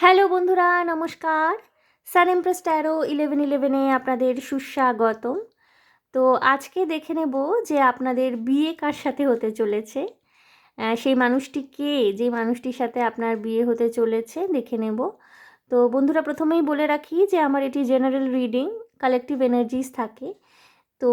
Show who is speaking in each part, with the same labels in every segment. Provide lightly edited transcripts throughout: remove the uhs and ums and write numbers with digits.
Speaker 1: Hello বন্ধুরা, নমস্কার। সান empress taro 1111-এ আপনাদের সুস্বাগতম। তো আজকে দেখে নেব যে আপনাদের বিয়ে কার সাথে হতে চলেছে। সেই মানুষটি কে, যে মানুষটির সাথে আপনার বিয়ে হতে চলেছে দেখে নেব। তো বন্ধুরা, প্রথমেই বলে রাখি যে আমার এটি জেনারেল রিডিং, কালেকটিভ এনার্জিস থাকে। তো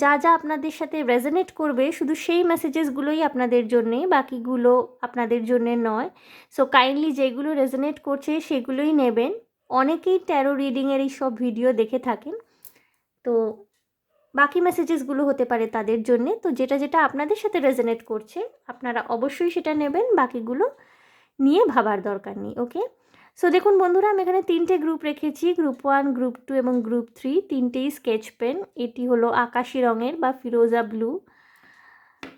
Speaker 1: যা যা আপনাদের সাথে রেজোনেট করবে শুধু সেই মেসেজেসগুলোই আপনাদের জন্যে, বাকিগুলো আপনাদের জন্যে নয়। সো কাইন্ডলি যেগুলো রেজোনেট করছে সেগুলোই নেবেন। অনেকেই ট্যারো রিডিংয়ের এই সব ভিডিও দেখে থাকেন, তো বাকি মেসেজেসগুলো হতে পারে তাদের জন্যে। তো যেটা যেটা আপনাদের সাথে রেজোনেট করছে আপনারা অবশ্যই সেটা নেবেন, বাকিগুলো নিয়ে ভাবার দরকার নেই। ওকে, সো দেখুন বন্ধুরা, আমি এখানে 3টে গ্রুপ রেখেছি, গ্রুপ 1, গ্রুপ 2 এবং গ্রুপ 3। 3টেই sketch pen. এটি হলো আকাশি রঙের বা ফিরোজা ব্লু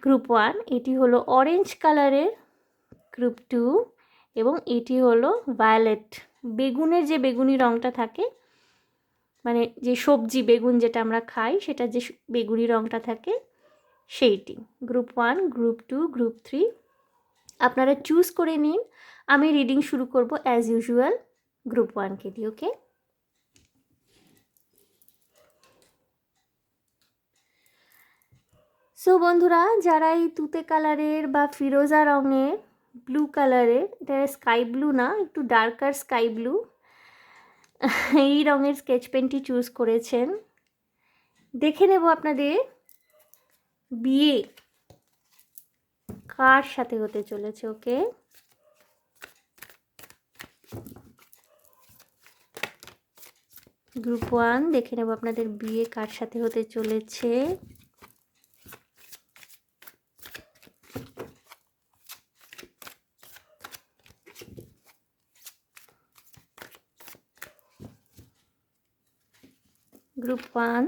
Speaker 1: গ্রুপ 1, এটি হলো অরেঞ্জ কালারের গ্রুপ 2 এবং এটি হলো ভায়োলেট, বেগুনের যে বেগুনি রঙটা থাকে, মানে যে সবজি বেগুন যেটা আমরা খাই সেটা যে বেগুনি রঙটা থাকে সেইটি। গ্রুপ 1, গ্রুপ 2, গ্রুপ 3 আপনারা চুজ করে নিন। আমি রিডিং শুরু করব অ্যাজ ইউজুয়াল গ্রুপ 1কে দিয়ে। ওকে, সো বন্ধুরা, যারা এই তুতে কালারের বা ফিরোজা রঙের, ব্লু কালারের, এটা স্কাই ব্লু না, একটু ডার্কার স্কাই ব্লু, এই রঙের স্কেচ পেনটি চুজ করেছেন, দেখে নেব আপনাদের বিয়ে কার সাথে হতে চলেছে। ওকে, গ্রুপ 1 দেখে নেব আপনাদের বিয়ে কার সাথে হতে চলেছে। গ্রুপ 1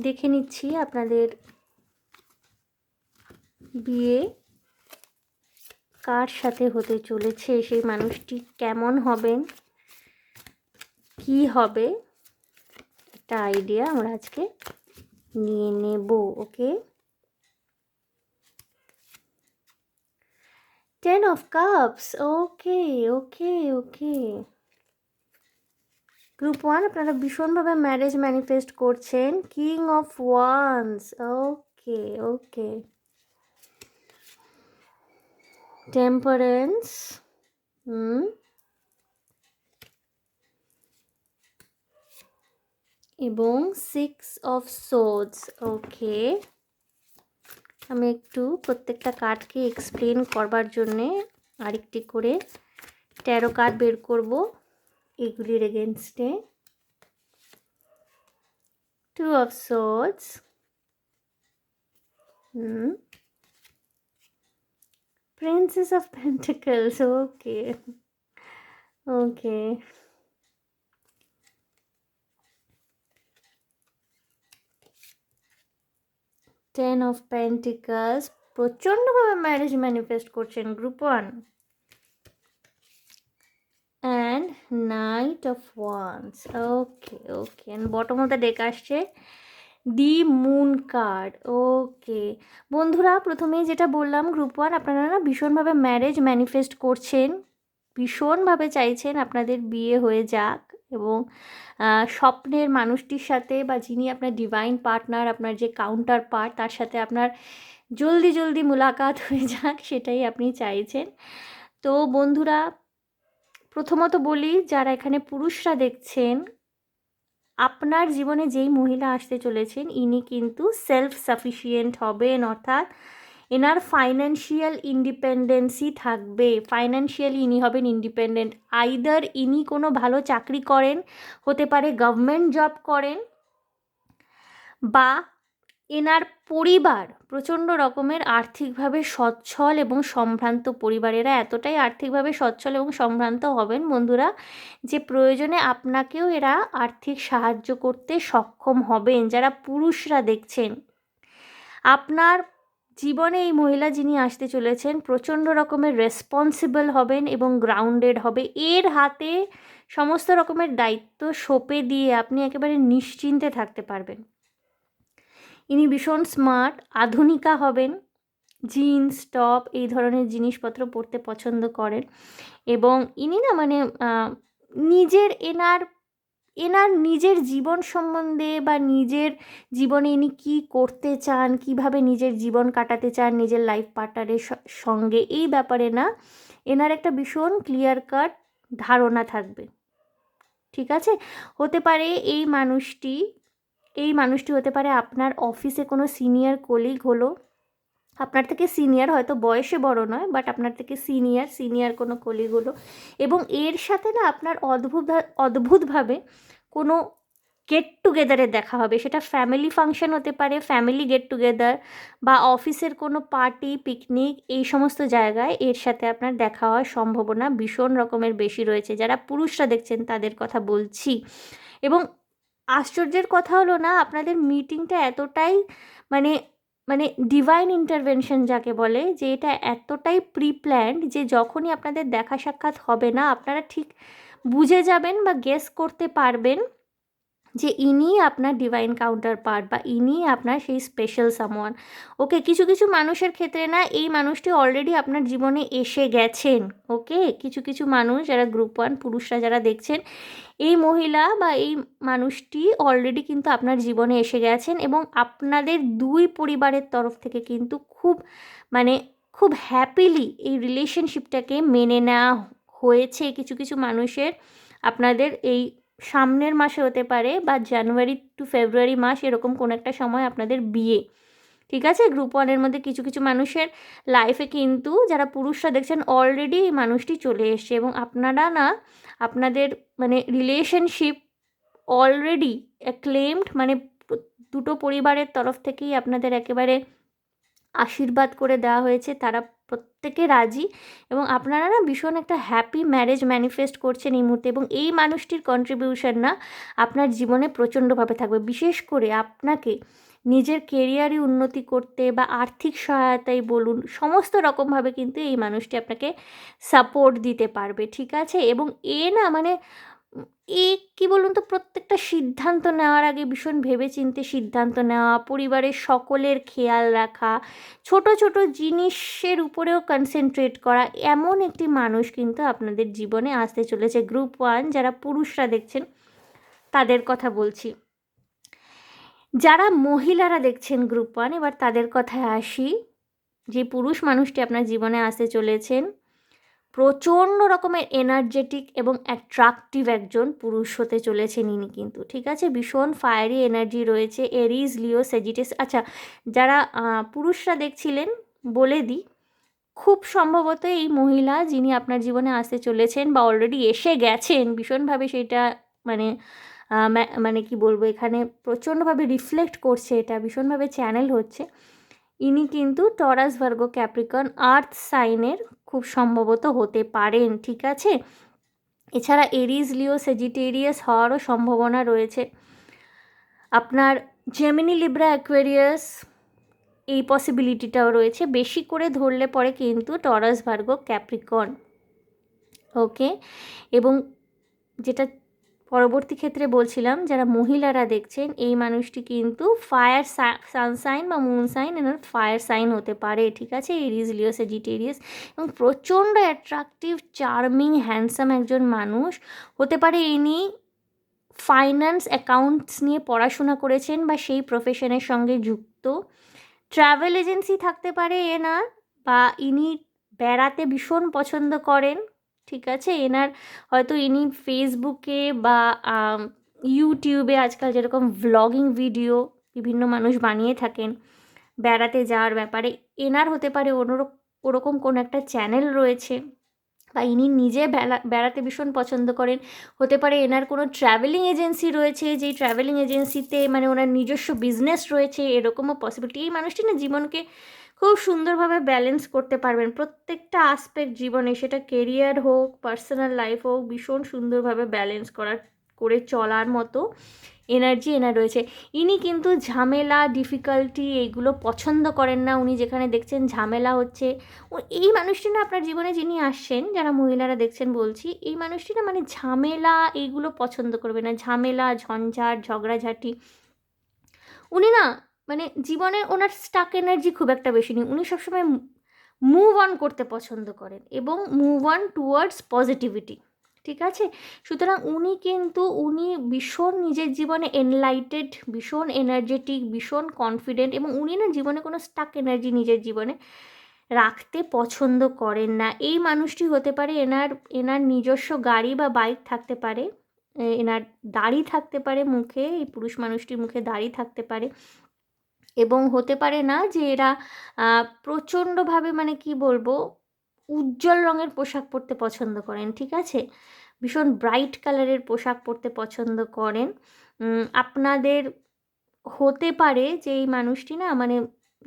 Speaker 1: দেখে নিচ্ছি আপনাদের বিয়ে কার সাথে হতে চলেছে, সেই মানুষটি কেমন হবেন, কি হবে, একটা আইডিয়া আমরা আজকে নিয়ে নেব। ওকে, 10 of cups। Okay okay okay, group 1 আপনারা ভীষণভাবে ম্যারেজ ম্যানিফেস্ট করছেন। King of wands. Okay okay, temperance, এবং 6 অফ সোর্ডস। ওকে, আমি একটু প্রত্যেকটা কার্ডকে এক্সপ্লেন করবার জন্যে আরেকটি করে ট্যারো কার্ড বের করব এগুলির এগেনস্টে। 2 of swords, princess of pentacles. Okay okay, 10 of pentacles, প্রচণ্ডভাবে ম্যারেজ ম্যানিফেস্ট করছেন group 1। And night of wands. Okay okay, and bottom of the day আসছে দি মুন কার্ড। ওকে বন্ধুরা, প্রথমেই যেটা বললাম, গ্রুপ 1 আপনারা না ভীষণভাবে ম্যারেজ ম্যানিফেস্ট করছেন, ভীষণভাবে চাইছেন আপনাদের বিয়ে হয়ে যাক এবং স্বপ্নের মানুষটির সাথে বা যিনি আপনার ডিভাইন পার্টনার, আপনার যে কাউন্টার পার্ট, তার সাথে আপনার জলদি জলদি মুলাকাত হয়ে যাক, সেটাই আপনি চাইছেন। তো বন্ধুরা, প্রথমত বলি, যারা এখানে পুরুষরা দেখছেন, আপনার জীবনে যেই মহিলা আসতে চলেছেন ইনি কিন্তু সেলফ সাফিসিয়েন্ট হবেন, অর্থাৎ এনার ফাইন্যান্সিয়াল ইন্ডিপেন্ডেন্সি থাকবে। ফাইন্যান্সিয়ালি ইনি হবেন ইন্ডিপেন্ডেন্ট। আইদার ইনি কোনো ভালো চাকরি করেন, হতে পারে গভর্নমেন্ট জব করেন, বা এনার পরিবার প্রচণ্ড রকমের আর্থিকভাবে সচ্ছল এবং সম্ভ্রান্ত পরিবারেরা এতটাই আর্থিকভাবে সচ্ছল এবং সম্ভ্রান্ত হবেন বন্ধুরা, যে প্রয়োজনে আপনাকেও এরা আর্থিক সাহায্য করতে সক্ষম হবেন। যারা পুরুষরা দেখছেন, আপনার জীবনে এই মহিলা যিনি আসতে চলেছেন প্রচণ্ড রকমের রেসপন্সিবল হবেন এবং গ্রাউন্ডেড হবে। এর হাতে সমস্ত রকমের দায়িত্ব সঁপে দিয়ে আপনি একেবারে নিশ্চিন্তে থাকতে পারবেন। ইনি ভীষণ স্মার্ট, আধুনিকা হবেন, জিন্স টপ এই ধরনের জিনিসপত্র পরতে পছন্দ করেন। এবং ইনি না মানে নিজের এনার এনার নিজের জীবন সম্বন্ধে বা নিজের জীবনে ইনি কী করতে চান, কিভাবে নিজের জীবন কাটাতে চান নিজের লাইফ পার্টনারের সঙ্গে, এই ব্যাপারে না এনার একটা ভীষণ ক্লিয়ার কাট ধারণা থাকবে। ঠিক আছে? হতে পারে এই মানুষটি হতে পারে আপনার অফিসে কোনো সিনিয়র কলিগ হলো, আপনার থেকে সিনিয়র, হয়তো বয়সে বড় নয়, বাট আপনার থেকে সিনিয়র কোনো কলিগ হলো, এবং এর সাথে না আপনার অদ্ভুতভাবে কোনো গেট টুগেদারে দেখা হবে। সেটা ফ্যামিলি ফাংশন হতে পারে, ফ্যামিলি গেট টুগেদার, বা অফিসের কোনো পার্টি পিকনিক, এই সমস্ত জায়গায় এর সাথে আপনার দেখা হওয়ার সম্ভাবনা ভীষণ রকমের বেশি রয়েছে। যারা পুরুষরা দেখছেন তাদের কথা বলছি। এবং আশ্চর্যের কথা হলো না, আপনাদের মিটিংটা এতটাই মানে মানে ডিভাইন ইন্টারভেনশন যাকে বলে, যে এটা এতটাই প্রি প্ল্যান্ড যে যখনই আপনাদের দেখা সাক্ষাৎ হবে না, আপনারা ঠিক বুঝে যাবেন বা গেস করতে পারবেন যে ইনিই আপনার ডিভাইন কাউন্টার পার্ট, বা ইনিই আপনার সেই স্পেশাল সামওয়ান। ওকে, কিছু কিছু মানুষের ক্ষেত্রে না এই মানুষটি অলরেডি আপনার জীবনে এসে গেছেন। ওকে, কিছু কিছু মানুষ যারা গ্রুপ 1 পুরুষরা যারা দেখছেন, এই মহিলা বা এই মানুষটি অলরেডি কিন্তু আপনার জীবনে এসে গেছেন, এবং আপনাদের দুই পরিবারের তরফ থেকে কিন্তু মানে খুব হ্যাপিলি এই রিলেশনশিপটাকে মেনে নেওয়া হয়েছে। কিছু কিছু মানুষের আপনাদের এই সামনের মাসে হতে পারে, বা জানুয়ারি টু ফেব্রুয়ারি মাস, এরকম কোনো একটা সময় আপনাদের বিয়ে। ঠিক আছে? গ্রুপ 1-এর মধ্যে কিছু কিছু মানুষের লাইফে কিন্তু, যারা পুরুষরা দেখছেন, অলরেডি এই মানুষটি চলে এসছে, এবং আপনারা না আপনাদের মানে রিলেশনশিপ অলরেডি ক্লেমড, মানে দুটো পরিবারের তরফ থেকেই আপনাদের একেবারে আশীর্বাদ করে দেওয়া হয়েছে, তারা প্রত্যেকে রাজি, এবং আপনারা না ভীষণ একটা হ্যাপি ম্যারেজ ম্যানিফেস্ট করছেন এই মুহূর্তে। এবং এই মানুষটির কন্ট্রিবিউশন না আপনার জীবনে প্রচণ্ডভাবে থাকবে, বিশেষ করে আপনাকে নিজের কেরিয়ারে উন্নতি করতে বা আর্থিক সহায়তাই বলুন, সমস্ত রকমভাবে কিন্তু এই মানুষটি আপনাকে সাপোর্ট দিতে পারবে। ঠিক আছে? এবং না মানে এ কী বলুন তো, প্রত্যেকটা সিদ্ধান্ত নেওয়ার আগে ভীষণ ভেবেচিন্তে সিদ্ধান্ত নেওয়া, পরিবারের সকলের খেয়াল রাখা, ছোট ছোট জিনিসের উপরেও কনসেন্ট্রেট করা, এমন একটি মানুষ কিন্তু আপনাদের জীবনে আসতে চলেছে। গ্রুপ 1 যারা পুরুষরা দেখছেন তাদের কথা বলছি। যারা মহিলারা দেখছেন গ্রুপ 1, এবার তাদের কথায় আসি। যে পুরুষ মানুষটি আপনার জীবনে আসতে চলেছেন, প্রচণ্ড রকমের এনার্জেটিক এবং অ্যাট্রাকটিভ একজন পুরুষ হতে চলেছেন ইনি কিন্তু। ঠিক আছে? ভীষণ ফায়ারি এনার্জি রয়েছে, এরিজ, লিও, সেজিটেস। আচ্ছা, যারা পুরুষরা দেখছিলেন বলে দিই, খুব সম্ভবত এই মহিলা যিনি আপনার জীবনে আসতে চলেছেন বা অলরেডি এসে গেছেন, ভীষণভাবে সেটা মানে মানে কি বলবো, এখানে প্রচণ্ডভাবে রিফ্লেক্ট করছে, এটা ভীষণভাবে চ্যানেল হচ্ছে। ইনি কিন্তু টরাস, ভার্গো, ক্যাপ্রিকন, আর্থ সাইনের খুব সম্ভবত হতে পারেন। ঠিক আছে? এছাড়া এরিজ, লিও, সেজিটেরিয়াস হওয়ারও সম্ভাবনা রয়েছে। আপনার জেমিনি, লিব্রা, অ্যাকুয়ারিয়াস, এই পসিবিলিটিটাও রয়েছে। বেশি করে ধরলে পরে কিন্তু টরাস, ভার্গো, ক্যাপ্রিকন। ওকে, এবং যেটা পরবর্তী ক্ষেত্রে বলছিলাম, যারা মহিলারা দেখছেন, এই মানুষটি কিন্তু ফায়ার সানসাইন বা মুন সাইন, এনার ফায়ার সাইন হতে পারে। ঠিক আছে? এরিজ, লিও, সেজিটেরিয়াস, এবং প্রচণ্ড অ্যাট্রাকটিভ, চার্মিং, হ্যান্ডসাম একজন মানুষ হতে পারে। ইনি ফাইন্যান্স, অ্যাকাউন্টস নিয়ে পড়াশোনা করেছেন বা সেই প্রফেশনের সঙ্গে যুক্ত। ট্রাভেল এজেন্সি থাকতে পারে এনার, বা ইনি বেড়াতে ভীষণ পছন্দ করেন। ঠিক আছে? হয়তো ইনি ফেসবুকে বা ইউটিউবে আজকাল যেরকম ভ্লগিং ভিডিও বিভিন্ন মানুষ বানিয়ে থাকেন বেড়াতে যাওয়ার ব্যাপারে, এনার হতে পারে ওরকম কোনো একটা চ্যানেল রয়েছে, বা ইনি নিজে বেড়াতে ভীষণ পছন্দ করেন। হতে পারে এনার কোনো ট্রাভেলিং এজেন্সি রয়েছে, যেই ট্রাভেলিং এজেন্সিতে মানে ওনার নিজস্ব বিজনেস রয়েছে, এরকমও পসিবিলিটি। এই মানুষটি না জীবনকে খুব সুন্দরভাবে ব্যালেন্স করতে পারবেন, প্রত্যেকটা আসপেক্ট জীবনে, সেটা কেরিয়ার হোক, পার্সোনাল লাইফ হোক, ভীষণ সুন্দরভাবে ব্যালেন্স করে চলার মতো এনার্জি এনার রয়েছে। ইনি কিন্তু ঝামেলা, ডিফিকাল্টি এইগুলো পছন্দ করেন না। উনি যেখানে দেখছেন ঝামেলা হচ্ছে, এই মানুষটি না আপনার জীবনে যিনি আসছেন, যারা মহিলারা দেখছেন বলছি, এই মানুষটি না মানে ঝামেলা এইগুলো পছন্দ করবে না, ঝামেলা, ঝঞ্ঝাট, ঝগড়াঝাটি। উনি না মানে জীবনে ওনার স্টাক এনার্জি খুব একটা বেশি নেই, উনি সবসময় মুভ অন করতে পছন্দ করেন এবং মুভ অন টুয়ার্ডস পজিটিভিটি, ঠিক আছে। সুতরাং উনি ভীষণ নিজের জীবনে এনলাইটেড, ভীষণ এনার্জেটিক, ভীষণ কনফিডেন্ট, এবং উনি না জীবনে কোনো স্টাক এনার্জি নিজের জীবনে রাখতে পছন্দ করেন না। এই মানুষটি হতে পারে এনার নিজস্ব গাড়ি বা বাইক থাকতে পারে, এনার দাড়ি থাকতে পারে মুখে, এই পুরুষ মানুষটির মুখে দাড়ি থাকতে পারে, এবং হতে পারে না যে এরা প্রচণ্ডভাবে মানে কি বলবো উজ্জ্বল রঙের পোশাক পরতে পছন্দ করেন, ঠিক আছে, ভীষণ ব্রাইট কালারের পোশাক পরতে পছন্দ করেন। আপনাদের হতে পারে যে এই মানুষটি না, মানে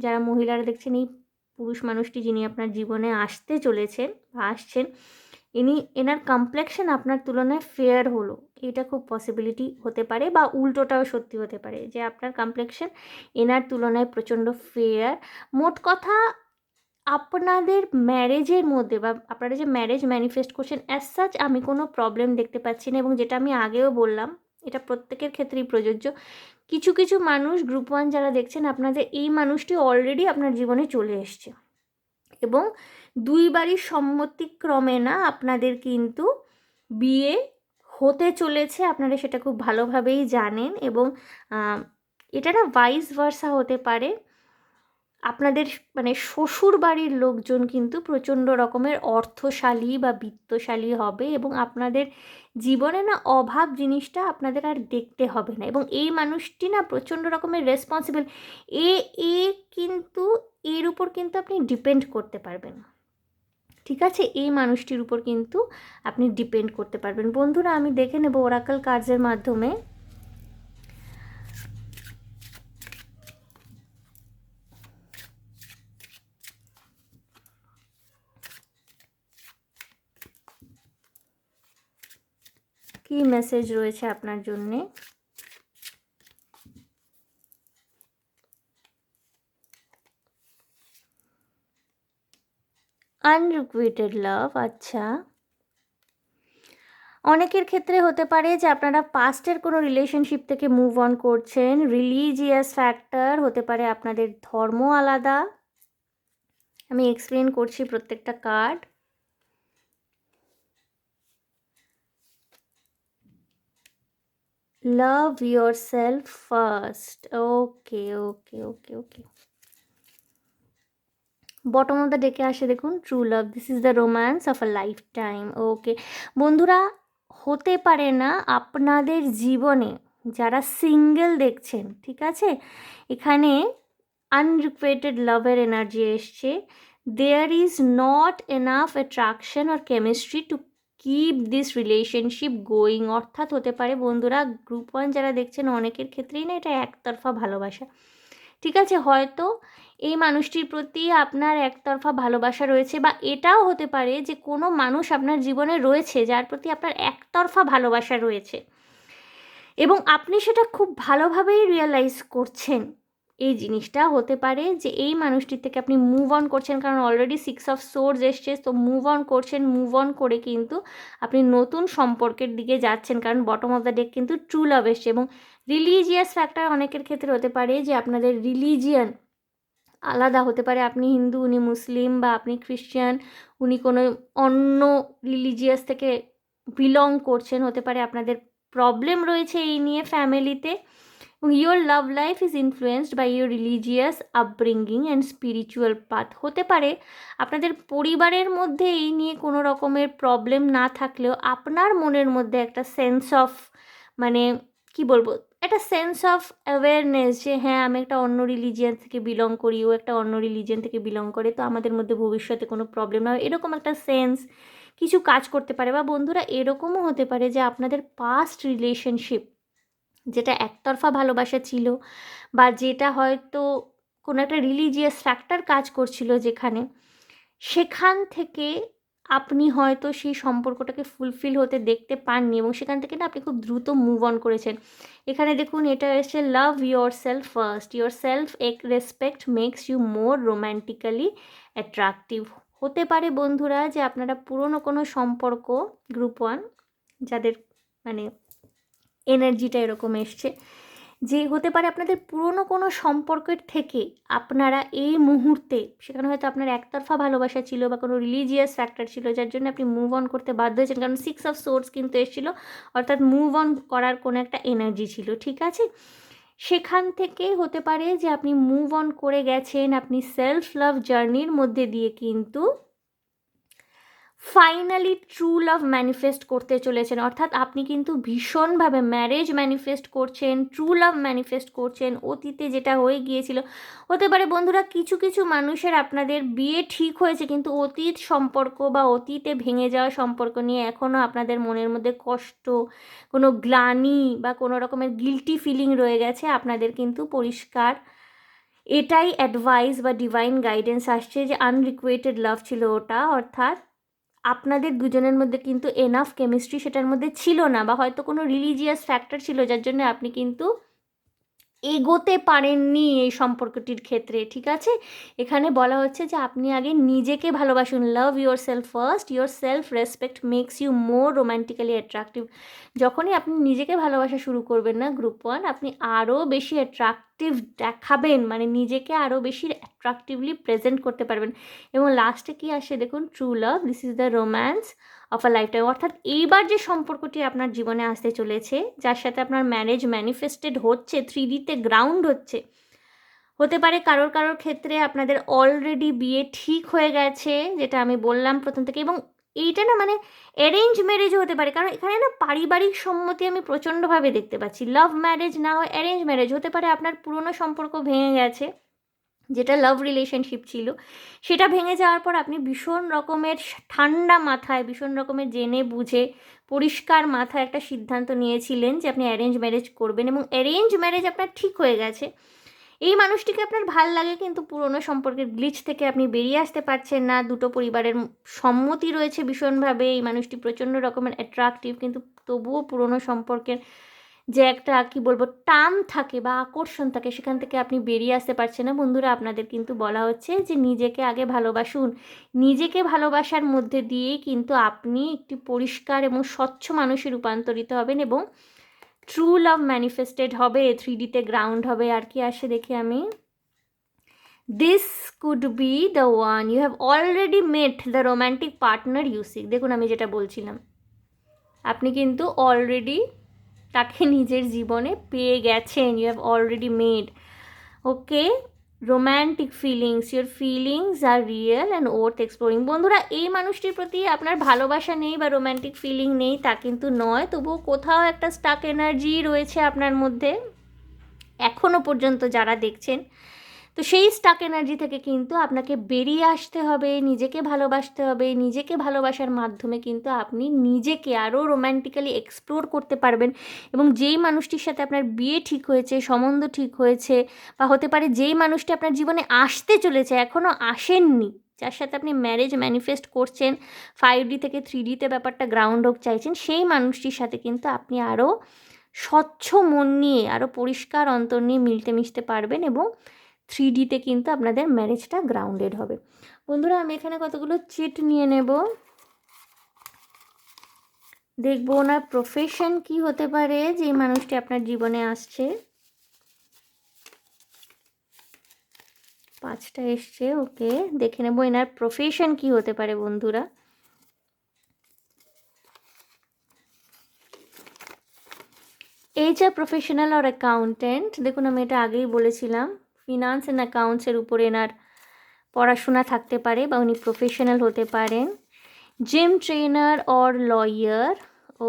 Speaker 1: যারা মহিলারা দেখছেন, এই পুরুষ মানুষটি যিনি আপনার জীবনে আসতে চলেছেন বা আসছেন, এনার কমপ্লেক্সন আপনার তুলনায় ফেয়ার হলো, এটা খুব পসিবিলিটি হতে পারে, বা উল্টোটাও সত্যি হতে পারে যে আপনার কমপ্লেক্সন এনার তুলনায় প্রচণ্ড ফেয়ার। মোট কথা, আপনাদের ম্যারেজের মধ্যে বা আপনারা যে ম্যারেজ ম্যানিফেস্ট করছেন, অ্যাজ সাচ আমি কোনো প্রবলেম দেখতে পাচ্ছি না, এবং যেটা আমি আগেও বললাম এটা প্রত্যেকের ক্ষেত্রেই প্রযোজ্য। কিছু কিছু মানুষ গ্রুপ 1 যারা দেখছেন, আপনাদের এই মানুষটি অলরেডি আপনার জীবনে চলে এসছে, এবং দুই বাড়ির সম্মতিক্রমে না আপনাদের কিন্তু বিয়ে হতে চলেছে, আপনারা সেটা খুব ভালোভাবেই জানেন, এবং এটা না ভাইস ভার্সা হতে পারে। আপনাদের মানে শ্বশুর বাড়ির লোকজন কিন্তু প্রচণ্ড রকমের অর্থশালী বা বিত্তশালী হবে, এবং আপনাদের জীবনে না অভাব জিনিসটা আপনাদের আর দেখতে হবে না, এবং এই মানুষটি না প্রচণ্ড রকমের রেসপন্সিবল, এ এ কিন্তু এর উপর কিন্তু আপনি ডিপেন্ড করতে পারবেন, ঠিক আছে, এই মানুষটির উপর কিন্তু আপনি ডিপেন্ড করতে পারবেন। বন্ধুরা, আমি দেখে নেব ওরাকল কার্ডসের মাধ্যমে কী মেসেজ রয়েছে আপনার জন্যে। আনরিকুইটেড লাভ, আচ্ছা, অনেকের ক্ষেত্রে হতে পারে যে আপনারা পাস্টের কোনো রিলেশনশিপ থেকে মুভ অন করছেন। রিলিজিয়াস ফ্যাক্টর হতে পারে, আপনাদের ধর্ম আলাদা। আমি এক্সপ্লেন করছি প্রত্যেকটা card. Love yourself first, okay okay okay okay. Bottom of the ডেকে আসে দেখুন, true love, this is the romance of a lifetime. Okay বন্ধুরা, হতে পারে না আপনাদের জীবনে যারা সিঙ্গেল দেখছেন, ঠিক আছে, এখানে আনরিকুইটেড লাভের এনার্জি এসছে। There is not enough attraction আর chemistry to keep this relationship going. অর্থাৎ হতে পারে বন্ধুরা, গ্রুপ 1 যারা দেখছেন অনেকের ক্ষেত্রেই না এটা একতরফা ভালোবাসা, ঠিক আছে, হয়তো এই মানুষটির প্রতি আপনার একতরফা ভালোবাসা রয়েছে, বা এটাও হতে পারে যে কোনো মানুষ আপনার জীবনে রয়েছে যার প্রতি আপনার একতরফা ভালোবাসা রয়েছে, এবং আপনি সেটা খুব ভালোভাবেই রিয়েলাইজ করছেন। এই জিনিসটা হতে পারে যে এই মানুষটির থেকে আপনি মুভ অন করছেন, কারণ অলরেডি 6 অফ সোর্স এসছে, তো মুভ অন করছেন, মুভ অন করে কিন্তু আপনি নতুন সম্পর্কের দিকে যাচ্ছেন, কারণ বটম অফ দ্য ডেক কিন্তু ট্রু লাভ এসছে। এবং রিলিজিয়াস ফ্যাক্টর অনেকের ক্ষেত্রে হতে পারে যে আপনাদের রিলিজিয়ান আলাদা হতে পারে, আপনি হিন্দু, উনি মুসলিম, বা আপনি খ্রিশ্চান, উনি কোনো অন্য রিলিজিয়াস থেকে বিলং করছেন, হতে পারে আপনাদের প্রবলেম রয়েছে এই নিয়ে ফ্যামিলিতে, এবং your love life is influenced by your religious upbringing and spiritual path. হতে পারে আপনাদের পরিবারের মধ্যে এই নিয়ে কোনো রকমের প্রবলেম না থাকলেও আপনার মনের মধ্যে একটা সেন্স অফ, মানে কি বলবো, একটা সেন্স অফ অ্যাওয়ারনেস যে হ্যাঁ, আমি একটা অন্য রিলিজিয়ান থেকে বিলং করি, ও একটা অন্য রিলিজিয়ান থেকে বিলং করে, তো আমাদের মধ্যে ভবিষ্যতে কোনো প্রবলেম না হয়, এরকম একটা সেন্স কিছু কাজ করতে পারে। বা বন্ধুরা, এরকমও হতে পারে যে আপনাদের পাস্ট রিলেশনশিপ যেটা একতরফা ভালোবাসা ছিল, বা যেটা হয়তো কোনো একটা রিলিজিয়াস ফ্যাক্টর কাজ করছিল যেখানে, সেখান থেকে আপনি হয়তো সেই সম্পর্কটাকে ফুলফিল হতে দেখতে পাননি, এবং সেখান থেকে না আপনি খুব দ্রুত মুভ অন করেছেন। এখানে দেখুন এটা এসছে love yourself first, your self respect makes you more romantically attractive. হতে পারে বন্ধুরা যে আপনারা পুরনো কোনো সম্পর্ক, গ্রুপ 1 যাদের মানে এনার্জিটা এরকম এসছে, যে হতে পারে আপনাদের পুরনো কোনো সম্পর্কের থেকে আপনারা এই মুহূর্তে, সেখানে হয়তো আপনার একতরফা ভালোবাসা ছিল বা কোনো রিলিজিয়াস ফ্যাক্টর ছিল যার জন্য আপনি মুভ অন করতে বাধ্য হয়েছেন, কারণ 6 অফ সোর্স কিন্তু এসেছিলো, অর্থাৎ মুভ অন করার কোনো একটা এনার্জি ছিল, ঠিক আছে। সেখান থেকে হতে পারে যে আপনি মুভ অন করে গেছেন, আপনি সেলফ লাভ জার্নির মধ্যে দিয়ে কিন্তু ফাইনালি ট্রু লাভ ম্যানিফেস্ট করতে চলেছেন, অর্থাৎ আপনি কিন্তু ভীষণভাবে ম্যারেজ ম্যানিফেস্ট করছেন, ট্রু লাভ ম্যানিফেস্ট করছেন। অতীতে যেটা হয়ে গিয়েছিল, হতে পারে বন্ধুরা কিছু কিছু মানুষের আপনাদের বিয়ে ঠিক হয়েছে কিন্তু অতীত সম্পর্ক বা অতীতে ভেঙে যাওয়া সম্পর্ক নিয়ে এখনও আপনাদের মনের মধ্যে কষ্ট, কোনো গ্লানি বা কোনো রকমের গিল্টি ফিলিং রয়ে গেছে। আপনাদের কিন্তু পরিষ্কার এটাই অ্যাডভাইস বা ডিভাইন গাইডেন্স আসছে যে আনরিকুয়েটেড লাভ ছিল ওটা, অর্থাৎ আপনাদের দুজনের মধ্যে কিন্তু এনাফ কেমিস্ট্রি সেটার মধ্যে ছিল না, বা হয়তো কোনো রিলিজিয়াস ফ্যাক্টর ছিল যার জন্য আপনি কিন্তু এগোতে পারেননি এই সম্পর্কটির ক্ষেত্রে, ঠিক আছে। এখানে বলা হচ্ছে যে আপনি আগে নিজেকে ভালোবাসুন, love yourself first, your self respect makes you more romantically attractive. যখনই আপনি নিজেকে ভালোবাসা শুরু করবেন না গ্রুপ 1, আপনি আরও বেশি অ্যাট্রাকটিভ দেখাবেন, মানে নিজেকে আরও বেশি অ্যাট্রাকটিভলি প্রেজেন্ট করতে পারবেন। এবং লাস্টে কি আসে দেখুন, true love, this is the romance of a life time, অর্থাৎ এইবার যে সম্পর্কটি আপনার জীবনে আসতে চলেছে, যার সাথে আপনার ম্যারেজ ম্যানিফেস্টেড হচ্ছে, 3Dতে গ্রাউন্ড হচ্ছে, হতে পারে কারোর কারোর ক্ষেত্রে আপনাদের অলরেডি বিয়ে ঠিক হয়ে গেছে, যেটা আমি বললাম প্রথম থেকে। এবং এইটা না মানে অ্যারেঞ্জ ম্যারেজও হতে পারে, কারণ এখানে না পারিবারিক সম্মতি আমি প্রচণ্ডভাবে দেখতে পাচ্ছি। লাভ ম্যারেজ না হয় অ্যারেঞ্জ ম্যারেজ হতে পারে, আপনার পুরনো সম্পর্ক ভেঙে গেছে, যেটা লাভ রিলেশনশিপ ছিল, সেটা ভেঙে যাওয়ার পর আপনি ভীষণ রকমের ঠান্ডা মাথায়, ভীষণ রকমের জেনে বুঝে পরিষ্কার মাথায় একটা সিদ্ধান্ত নিয়েছিলেন যে আপনি অ্যারেঞ্জ ম্যারেজ করবেন, এবং অ্যারেঞ্জ ম্যারেজ আপনার ঠিক হয়ে গেছে। এই মানুষটিকে আপনার ভাল লাগে, কিন্তু পুরনো সম্পর্কের গ্লিচ থেকে আপনি বেরিয়ে আসতে পারছেন না। দুটো পরিবারের সম্মতি রয়েছে ভীষণভাবে, এই মানুষটি প্রচণ্ড রকমের অ্যাট্রাকটিভ, কিন্তু তবুও পুরনো সম্পর্কের যে একটা কী বলবো টান থাকে বা আকর্ষণ থাকে, সেখান থেকে আপনি বেরিয়ে আসতে পারছেন না। বন্ধুরা, আপনাদের কিন্তু বলা হচ্ছে যে নিজেকে আগে ভালোবাসুন, নিজেকে ভালোবাসার মধ্যে দিয়েই কিন্তু আপনি একটি পরিষ্কার এবং স্বচ্ছ মানুষে রূপান্তরিত হবেন এবং ট্রু লাভ ম্যানিফেস্টেড হবে, 3Dতে গ্রাউন্ড হবে। আর কি আসে দেখি আমি, this could be the one, you have already met the romantic partner you seek. দেখুন আমি যেটা বলছিলাম, আপনি কিন্তু অলরেডি তাকে নিজের জীবনে পেয়ে গেছেন, you have already made, okay, romantic feelings, your feelings are real and worth exploring. বন্ধুরা, এই মানুষটির প্রতি আপনার ভালোবাসা নেই বা রোম্যান্টিক ফিলিং নেই তা কিন্তু নয়, তবুও কোথাও একটা স্টাক এনার্জি রয়েছে আপনার মধ্যে এখনও পর্যন্ত যারা দেখছেন। তো সেই স্টাক এনার্জি থেকে কিন্তু আপনাকে বেরিয়ে আসতে হবে, নিজেকে ভালোবাসতে হবে। নিজেকে ভালোবাসার মাধ্যমে কিন্তু আপনি নিজেকে আরও রোম্যান্টিক্যালি এক্সপ্লোর করতে পারবেন, এবং যেই মানুষটির সাথে আপনার বিয়ে ঠিক হয়েছে, সম্বন্ধ ঠিক হয়েছে, বা হতে পারে যেই মানুষটি আপনার জীবনে আসতে চলেছে, এখনও আসেননি, যার সাথে আপনি ম্যারেজ ম্যানিফেস্ট করছেন, 5D থেকে 3Dতে ব্যাপারটা গ্রাউন্ড হোক চাইছেন, সেই মানুষটির সাথে কিন্তু আপনি আরও স্বচ্ছ মন নিয়ে, আরও পরিষ্কার অন্তর নিয়ে মিলতে মিশতে পারবেন, এবং 3Dতে কিন্তু আপনাদের ম্যারেজটা গ্রাউন্ডেড হবে। বন্ধুরা, আমি এখানে কতগুলো চিট নিয়ে নেব, দেখব ওনার প্রফেশন কি হতে পারে যে মানুষটি আপনার জীবনে আসছে। 5টা এসছে, ওকে, দেখে নেব এনার প্রফেশন কি হতে পারে বন্ধুরা। HR প্রফেশনাল আর অ্যাকাউন্টেন্ট, দেখুন আমি এটা আগেই বলেছিলাম, ফিনান্স অ্যান্ড অ্যাকাউন্টসের উপরে এনার পড়াশোনা থাকতে পারে বা উনি প্রফেশনাল হতে পারেন। জিম ট্রেনার অর লয়ার,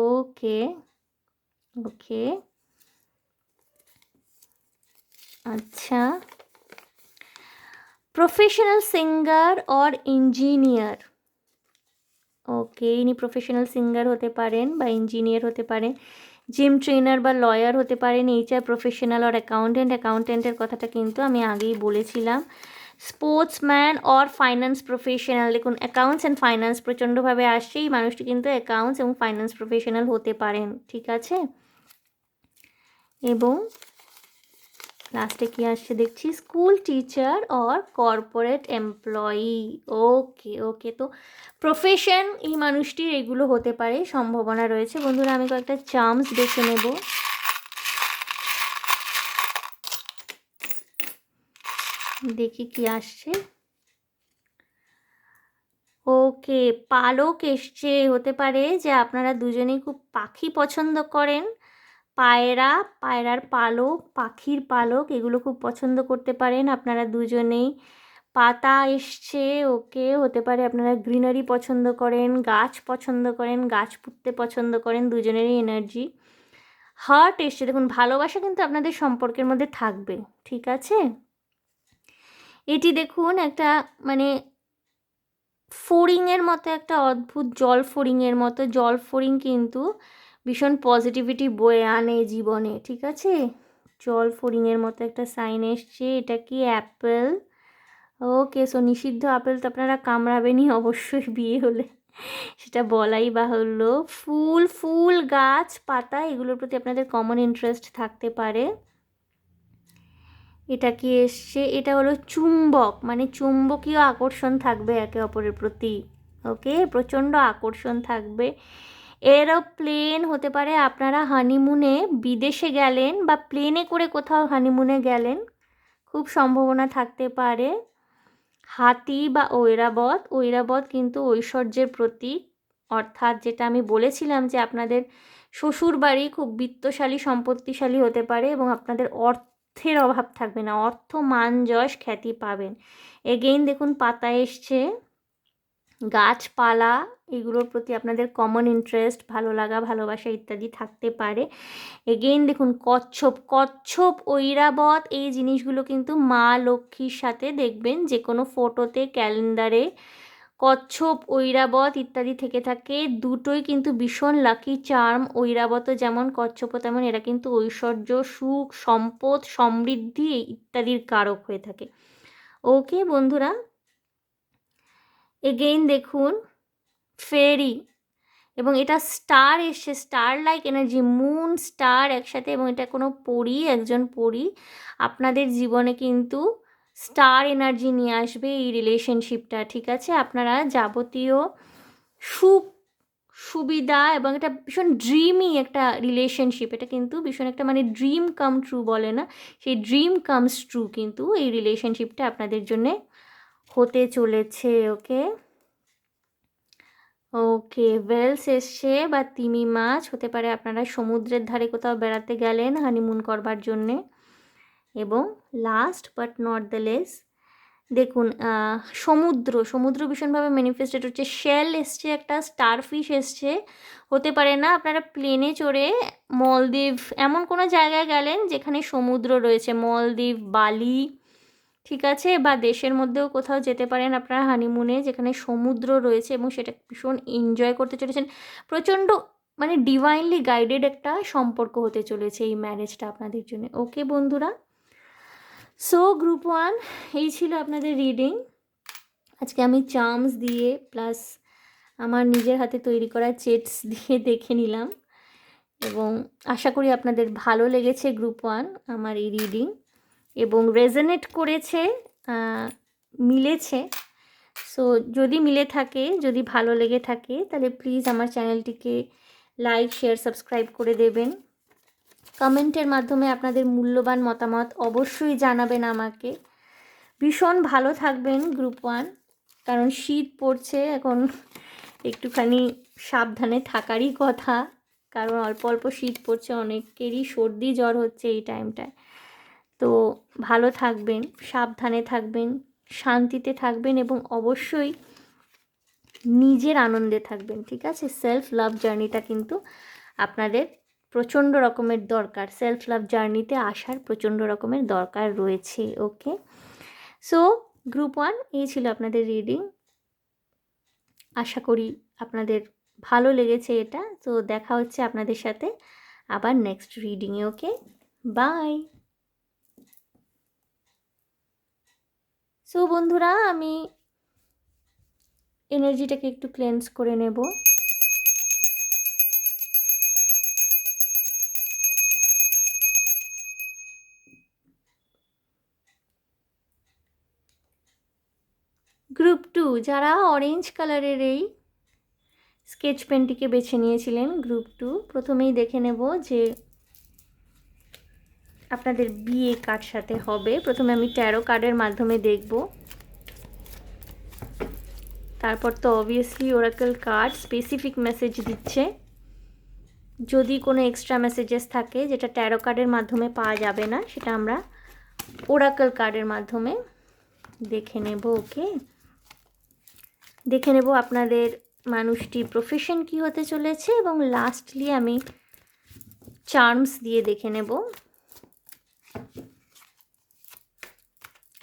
Speaker 1: ওকে ওকে, আচ্ছা, প্রফেশনাল সিঙ্গার অর ইঞ্জিনিয়ার, ওকে, ইনি প্রফেশনাল সিঙ্গার হতে পারেন বা ইঞ্জিনিয়ার হতে পারেন, জিম ট্রেনার বা লয়ার হতে পারেন, HR প্রফেশনাল অর অ্যাকাউন্টেন্ট, অ্যাকাউন্টেন্টের কথাটা কিন্তু আমি আগেই বলেছিলাম। স্পোর্টসম্যান অর ফাইন্যান্স প্রফেশনাল, দেখুন অ্যাকাউন্টস অ্যান্ড ফাইন্যান্স প্রচণ্ডভাবে আসছে, এই মানুষটি কিন্তু অ্যাকাউন্টস এবং ফাইন্যান্স প্রফেশনাল হতে পারেন, ঠিক আছে। এবং লাস্টে কি আসছে দেখছি, school teacher or corporate employee, okay okay, তো প্রফেশন এই মানুষটির এগুলো হতে পারে, সম্ভাবনা রয়েছে। বন্ধুরা, আমি কয়েকটা চার্মস দেখে নেব। দেখি কি আসছে। ওকে, পালক এসছে। হতে পারে যে আপনারা দুজনেই খুব পাখি পছন্দ করেন। পায়রা, পায়রার পালক, পাখির পালক এগুলো খুব পছন্দ করতে পারেন আপনারা দুজনেই। পাতা এসছে। ওকে, হতে পারে আপনারা গ্রিনারি পছন্দ করেন, গাছ পছন্দ করেন, গাছ পুঁততে পছন্দ করেন, দুজনেরই এনার্জি। হার্ট এসছে। দেখুন, ভালোবাসা কিন্তু আপনাদের সম্পর্কের মধ্যে থাকবে, ঠিক আছে? এটি দেখুন একটা মানে ফড়িংয়ের মতো, একটা অদ্ভুত জল ফড়িংয়ের মতো। জল ফড়িং কিন্তু ভীষণ পজিটিভিটি বয়ে আনে জীবনে, ঠিক আছে? জল ফড়িংয়ের মতো একটা সাইন এসছে। এটা কি অ্যাপেল? ওকে, সো নিষিদ্ধ আপেল তো আপনারা কামড়াবেনই অবশ্যই বিয়ে হলে, সেটা বলাই বাহুল্য। ফুল, ফুল গাছ, পাতা এগুলোর প্রতি আপনাদের কমন ইন্টারেস্ট থাকতে পারে। এটা কি এসছে? এটা হলো চুম্বক, মানে চুম্বকীয় আকর্ষণ থাকবে একে অপরের প্রতি। ওকে, প্রচণ্ড আকর্ষণ থাকবে। এরোপ্লেন, হতে পারে আপনারা হানিমুনে বিদেশে গেলেন বা প্লেনে করে কোথাও হানিমুনে গেলেন, খুব সম্ভাবনা থাকতে পারে। হাতি বা ঐরাবত, ঐরাবত কিন্তু ঐশ্বর্যের প্রতীক, অর্থাৎ যেটা আমি বলেছিলাম যে আপনাদের শ্বশুর বাড়ি খুব বিত্তশালী সম্পত্তিশালী হতে পারে এবং আপনাদের অর্থের অভাব থাকবে না, অর্থ মান যশ খ্যাতি পাবেন। এগেইন দেখুন পাতা এসছে। গাছপালা এগুলোর প্রতি আপনাদের কমন ইন্টারেস্ট, ভালো লাগা, ভালোবাসা ইত্যাদি থাকতে পারে। এগেইন দেখুন কচ্ছপ, কচ্ছপ, ঐরাবত এই জিনিসগুলো কিন্তু মা লক্ষ্মীর সাথে দেখবেন যে কোনো ফটোতে, ক্যালেন্ডারে কচ্ছপ, ঐরাবত ইত্যাদি থেকে থাকে। দুটোই কিন্তু ভীষণ লাকি চার্ম। ঐরাবত যেমন, কচ্ছপও তেমন। এরা কিন্তু ঐশ্বর্য, সুখ, সম্পদ, সমৃদ্ধি ইত্যাদির কারক হয়ে থাকে। ওকে বন্ধুরা, এগেইন দেখুন ফেরি, এবং এটা স্টার এসছে, star like energy, moon star একসাথে, এবং এটা কোনো পরী, একজন পরী আপনাদের জীবনে কিন্তু স্টার এনার্জি নিয়ে আসবে এই রিলেশনশিপটা, ঠিক আছে? আপনারা যাবতীয় সুখ সুবিধা, এবং এটা ভীষণ ড্রিমি একটা রিলেশনশিপ, এটা কিন্তু ভীষণ একটা মানে ড্রিম কাম ট্রু বলে না, সেই ড্রিম কামস ট্রু কিন্তু এই রিলেশনশিপটা আপনাদের জন্যে হতে চলেছে। ওকে, ওকে, ওয়েলস এসছে বা তিমি মাছ। হতে পারে আপনারা সমুদ্রের ধারে কোথাও বেড়াতে গেলেন হানিমুন করবার জন্যে। এবং last but not the less, দেখুন সমুদ্র, সমুদ্র ভীষণভাবে ম্যানিফেস্টেড হচ্ছে। শেল এসছে, একটা স্টারফিশ এসছে। হতে পারে না আপনারা প্লেনে চড়ে মলদ্বীপ এমন কোনো জায়গায় গেলেন যেখানে সমুদ্র রয়েছে, মলদ্বীপ, বালি, ঠিক আছে? বা দেশের মধ্যেও কোথাও যেতে পারেন আপনারা হানিমুনে যেখানে সমুদ্র রয়েছে এবং সেটা ভীষণ এনজয় করতে চলেছেন। প্রচণ্ড মানে ডিভাইনলি গাইডেড একটা সম্পর্ক হতে চলেছে এই ম্যারেজটা আপনাদের জন্য। ওকে বন্ধুরা, সো গ্রুপ 1 এই ছিল আপনাদের রিডিং। আজকে আমি চার্মস দিয়ে প্লাস আমার নিজের হাতে তৈরি করা চেটস দিয়ে দেখে নিলাম, এবং আশা করি আপনাদের ভালো লেগেছে গ্রুপ 1 আমার এই রিডিং, এবং রেজনেট করেছে, মিলেছে। সো যদি মিলে থাকে, যদি ভালো লেগে থাকে, তাহলে প্লিজ আমার চ্যানেলটিকে লাইক, শেয়ার, সাবস্ক্রাইব করে দেবেন। কমেন্টের মাধ্যমে আপনাদের মূল্যবান মতামত অবশ্যই জানাবেন আমাকে। ভীষণ ভালো থাকবেন গ্রুপ 1, কারণ শীত পড়ছে এখন, একটুখানি সাবধানে থাকারই কথা, কারণ অল্প অল্প শীত পড়ছে, অনেকেরই সর্দি জ্বর হচ্ছে এই টাইমটায়। তো ভালো থাকবেন, সাবধানে থাকবেন, শান্তিতে থাকবেন, এবং অবশ্যই নিজের আনন্দে থাকবেন, ঠিক আছে? সেলফ লাভ জার্নিটা কিন্তু আপনাদের প্রচণ্ড রকমের দরকার, সেলফ লাভ জার্নিতে আসার প্রচণ্ড রকমের দরকার রয়েছে। ওকে, সো গ্রুপ 1 এই ছিল আপনাদের রিডিং। আশা করি আপনাদের ভালো লেগেছে এটা। তো দেখা হচ্ছে আপনাদের সাথে আবার নেক্সট রিডিংয়ে। Okay, bye. সো বন্ধুরা, আমি এনার্জিটাকে একটু ক্লেন্স করে নেব। গ্রুপ 2 যারা অরেঞ্জ কালারের এই স্কেচ পেনটিকে বেছে নিয়েছিলেন, গ্রুপ 2 প্রথমেই দেখে নেব যে আপনাদের বিয়ে কার সাথে হবে। প্রথমে আমি ট্যারো কার্ডের মাধ্যমে দেখব, তারপর তো obviously Oracle card specific message দিচ্ছে। যদি কোনো এক্সট্রা মেসেজেস থাকে যেটা ট্যারো কার্ডের মাধ্যমে পাওয়া যাবে না, সেটা আমরা ওরাকেল কার্ডের মাধ্যমে দেখে নেব। ওকে, দেখে নেব আপনাদের মানুষটি প্রফেশন কি হতে চলেছে, এবং লাস্টলি আমি চার্মস দিয়ে দেখে নেব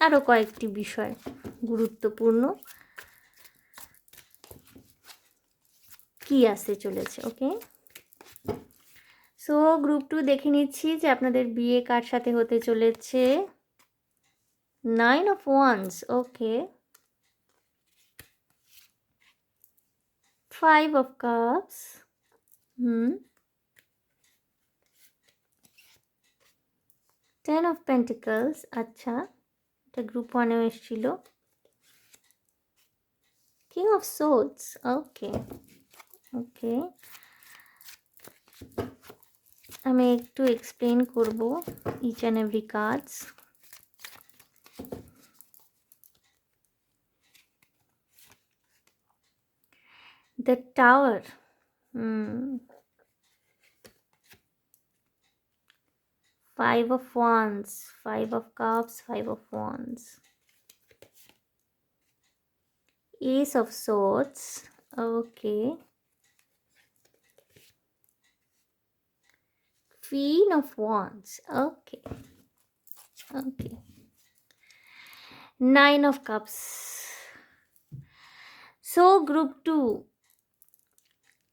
Speaker 1: আরও কয়েকটি বিষয় গুরুত্বপূর্ণ কি আসতে চলেছে। ওকে, সো গ্রুপ 2 দেখে নিচ্ছি যে আপনাদের বিয়ে কার সাথে হতে চলেছে। 9 of Wands, okay, 5 of Cups, 10 of Pentacles, আচ্ছা এটা গ্রুপ 1এও এসেছিল। King of Swords, ওকে ওকে, আমি একটু এক্সপ্লেন করব each and every cards. The Tower, 5 of Wands, 5 of Cups, 5 of Wands, Ace of Swords, okay, Queen of Wands, okay, okay, 9 of Cups. So group 2,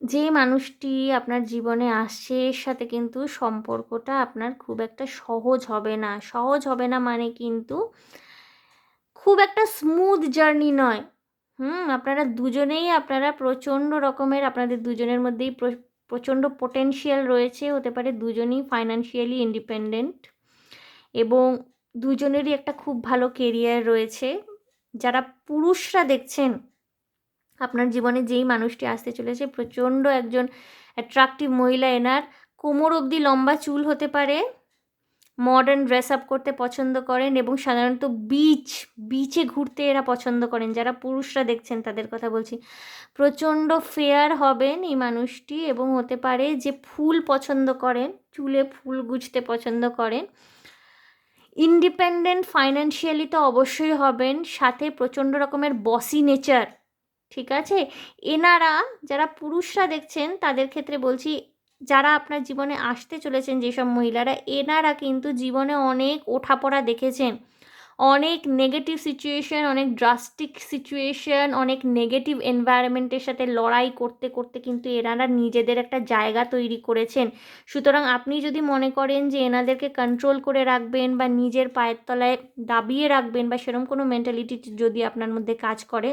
Speaker 1: যে মানুষটি আপনার জীবনে আসছে এর সাথে কিন্তু সম্পর্কটা আপনার খুব একটা সহজ হবে না। সহজ হবে না মানে কিন্তু খুব একটা স্মুথ জার্নি নয়। আপনারা দুজনেই প্রচণ্ড রকমের, আপনাদের দুজনের মধ্যেই প্রচণ্ড পোটেনশিয়াল রয়েছে। হতে পারে দুজনেই ফাইন্যান্সিয়ালি ইন্ডিপেন্ডেন্ট, এবং দুজনেরই একটা খুব ভালো কেরিয়ার রয়েছে। যারা পুরুষরা দেখছেন আপনার জীবনে যেই মানুষটি আসতে চলেছে, প্রচণ্ড একজন অ্যাট্রাকটিভ মহিলা, এনার কোমর অবধি লম্বা চুল হতে পারে, মডার্ন ড্রেস আপ করতে পছন্দ করেন, এবং সাধারণত বিচে ঘুরতে এরা পছন্দ করেন। যারা পুরুষরা দেখছেন তাদের কথা বলছি। প্রচণ্ড ফেয়ার হবেন এই মানুষটি, এবং হতে পারে যে ফুল পছন্দ করেন, চুলে ফুল গুজতে পছন্দ করেন। ইন্ডিপেন্ডেন্ট ফাইন্যান্সিয়ালি তো অবশ্যই হবেন, সাথে প্রচণ্ড রকমের বসি নেচার, ঠিক আছে। এনারা যারা পুরুষরা দেখছেন তাদের ক্ষেত্রে বলছি, যারা আপনার জীবনে আসতে চলেছেন যেসব মহিলারা, এনারা কিন্তু জীবনে অনেক ওঠাপড়া দেখেছেন, অনেক নেগেটিভ সিচুয়েশন, অনেক ড্রাস্টিক সিচুয়েশন, অনেক নেগেটিভ এনভায়রনমেন্টের সাথে লড়াই করতে করতে কিন্তু এনারা নিজেদের একটা জায়গা তৈরি করেছেন। সুতরাং আপনি যদি মনে করেন যে এনাদেরকে কন্ট্রোল করে রাখবেন বা নিজের পায়ের তলায় দাবিয়ে রাখবেন, বা সেরকম কোনো মেন্টালিটি যদি আপনার মধ্যে কাজ করে,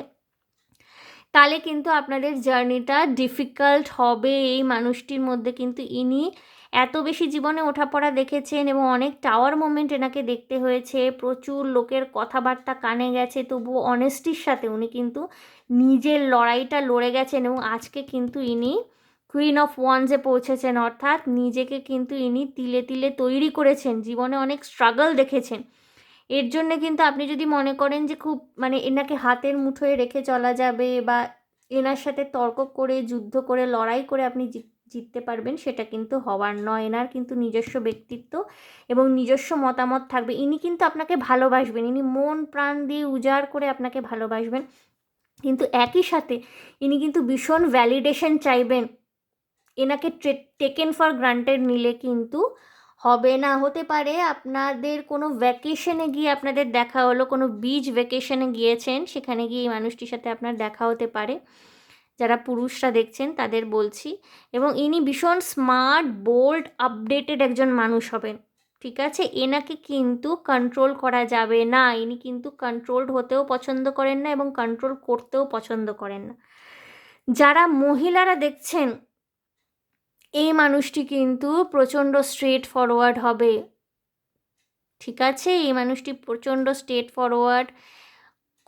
Speaker 1: তাহলে কিন্তু আপনাদের জার্নিটা ডিফিকাল্ট হবে। এই মানুষটির মধ্যে কিন্তু ইনি এত বেশি জীবনে ওঠাপড়া দেখেছেন, এবং অনেক টাওয়ার মোমেন্ট এনাকে দেখতে হয়েছে, প্রচুর লোকের কথাবার্তা কানে গেছে, তবুও অনেস্টির সাথে উনি কিন্তু নিজের লড়াইটা লড়ে গেছেন, এবং আজকে কিন্তু ইনি কুইন অফ ওয়ান্সে পৌঁছেছেন। অর্থাৎ নিজেকে কিন্তু ইনি তিলে তিলে তৈরি করেছেন, জীবনে অনেক স্ট্রাগল দেখেছেন। এর জন্যে কিন্তু আপনি যদি মনে করেন যে খুব এনাকে হাতের মুঠোয় রেখে চলা যাবে, বা এনার সাথে তর্ক করে, যুদ্ধ করে, লড়াই করে আপনি জিততে পারবেন, সেটা কিন্তু হওয়ার নয়। এনার কিন্তু নিজস্ব ব্যক্তিত্ব এবং নিজস্ব মতামত থাকবে। ইনি কিন্তু আপনাকে ভালোবাসবেন, ইনি মন প্রাণ দিয়ে উজাড় করে আপনাকে ভালোবাসবেন, কিন্তু একই সাথে ইনি কিন্তু ভীষণ ভ্যালিডেশন চাইবেন। এনাকে টেকেন ফর গ্রান্টেড নিলে কিন্তু হবে না। হতে পারে আপনাদের কোনো ভ্যাকেশনে গিয়ে আপনাদের দেখা হলো, কোনো বিচ ভ্যাকেশনে গিয়েছেন, সেখানে গিয়ে এই মানুষটির সাথে আপনার দেখা হতে পারে। যারা পুরুষরা দেখছেন তাদের বলছি, এবং ইনি ভীষণ স্মার্ট, বোল্ড, আপডেটেড একজন মানুষ হবেন, ঠিক আছে। এনাকে কিন্তু কন্ট্রোল করা যাবে না, ইনি কিন্তু কন্ট্রোলড হতেও পছন্দ করেন না, এবং কন্ট্রোল করতেও পছন্দ করেন না। যারা মহিলারা দেখছেন, এই মানুষটি কিন্তু প্রচণ্ড স্ট্রেট ফরওয়ার্ড হবে, ঠিক আছে। এই মানুষটি প্রচণ্ড স্ট্রেট ফরওয়ার্ড,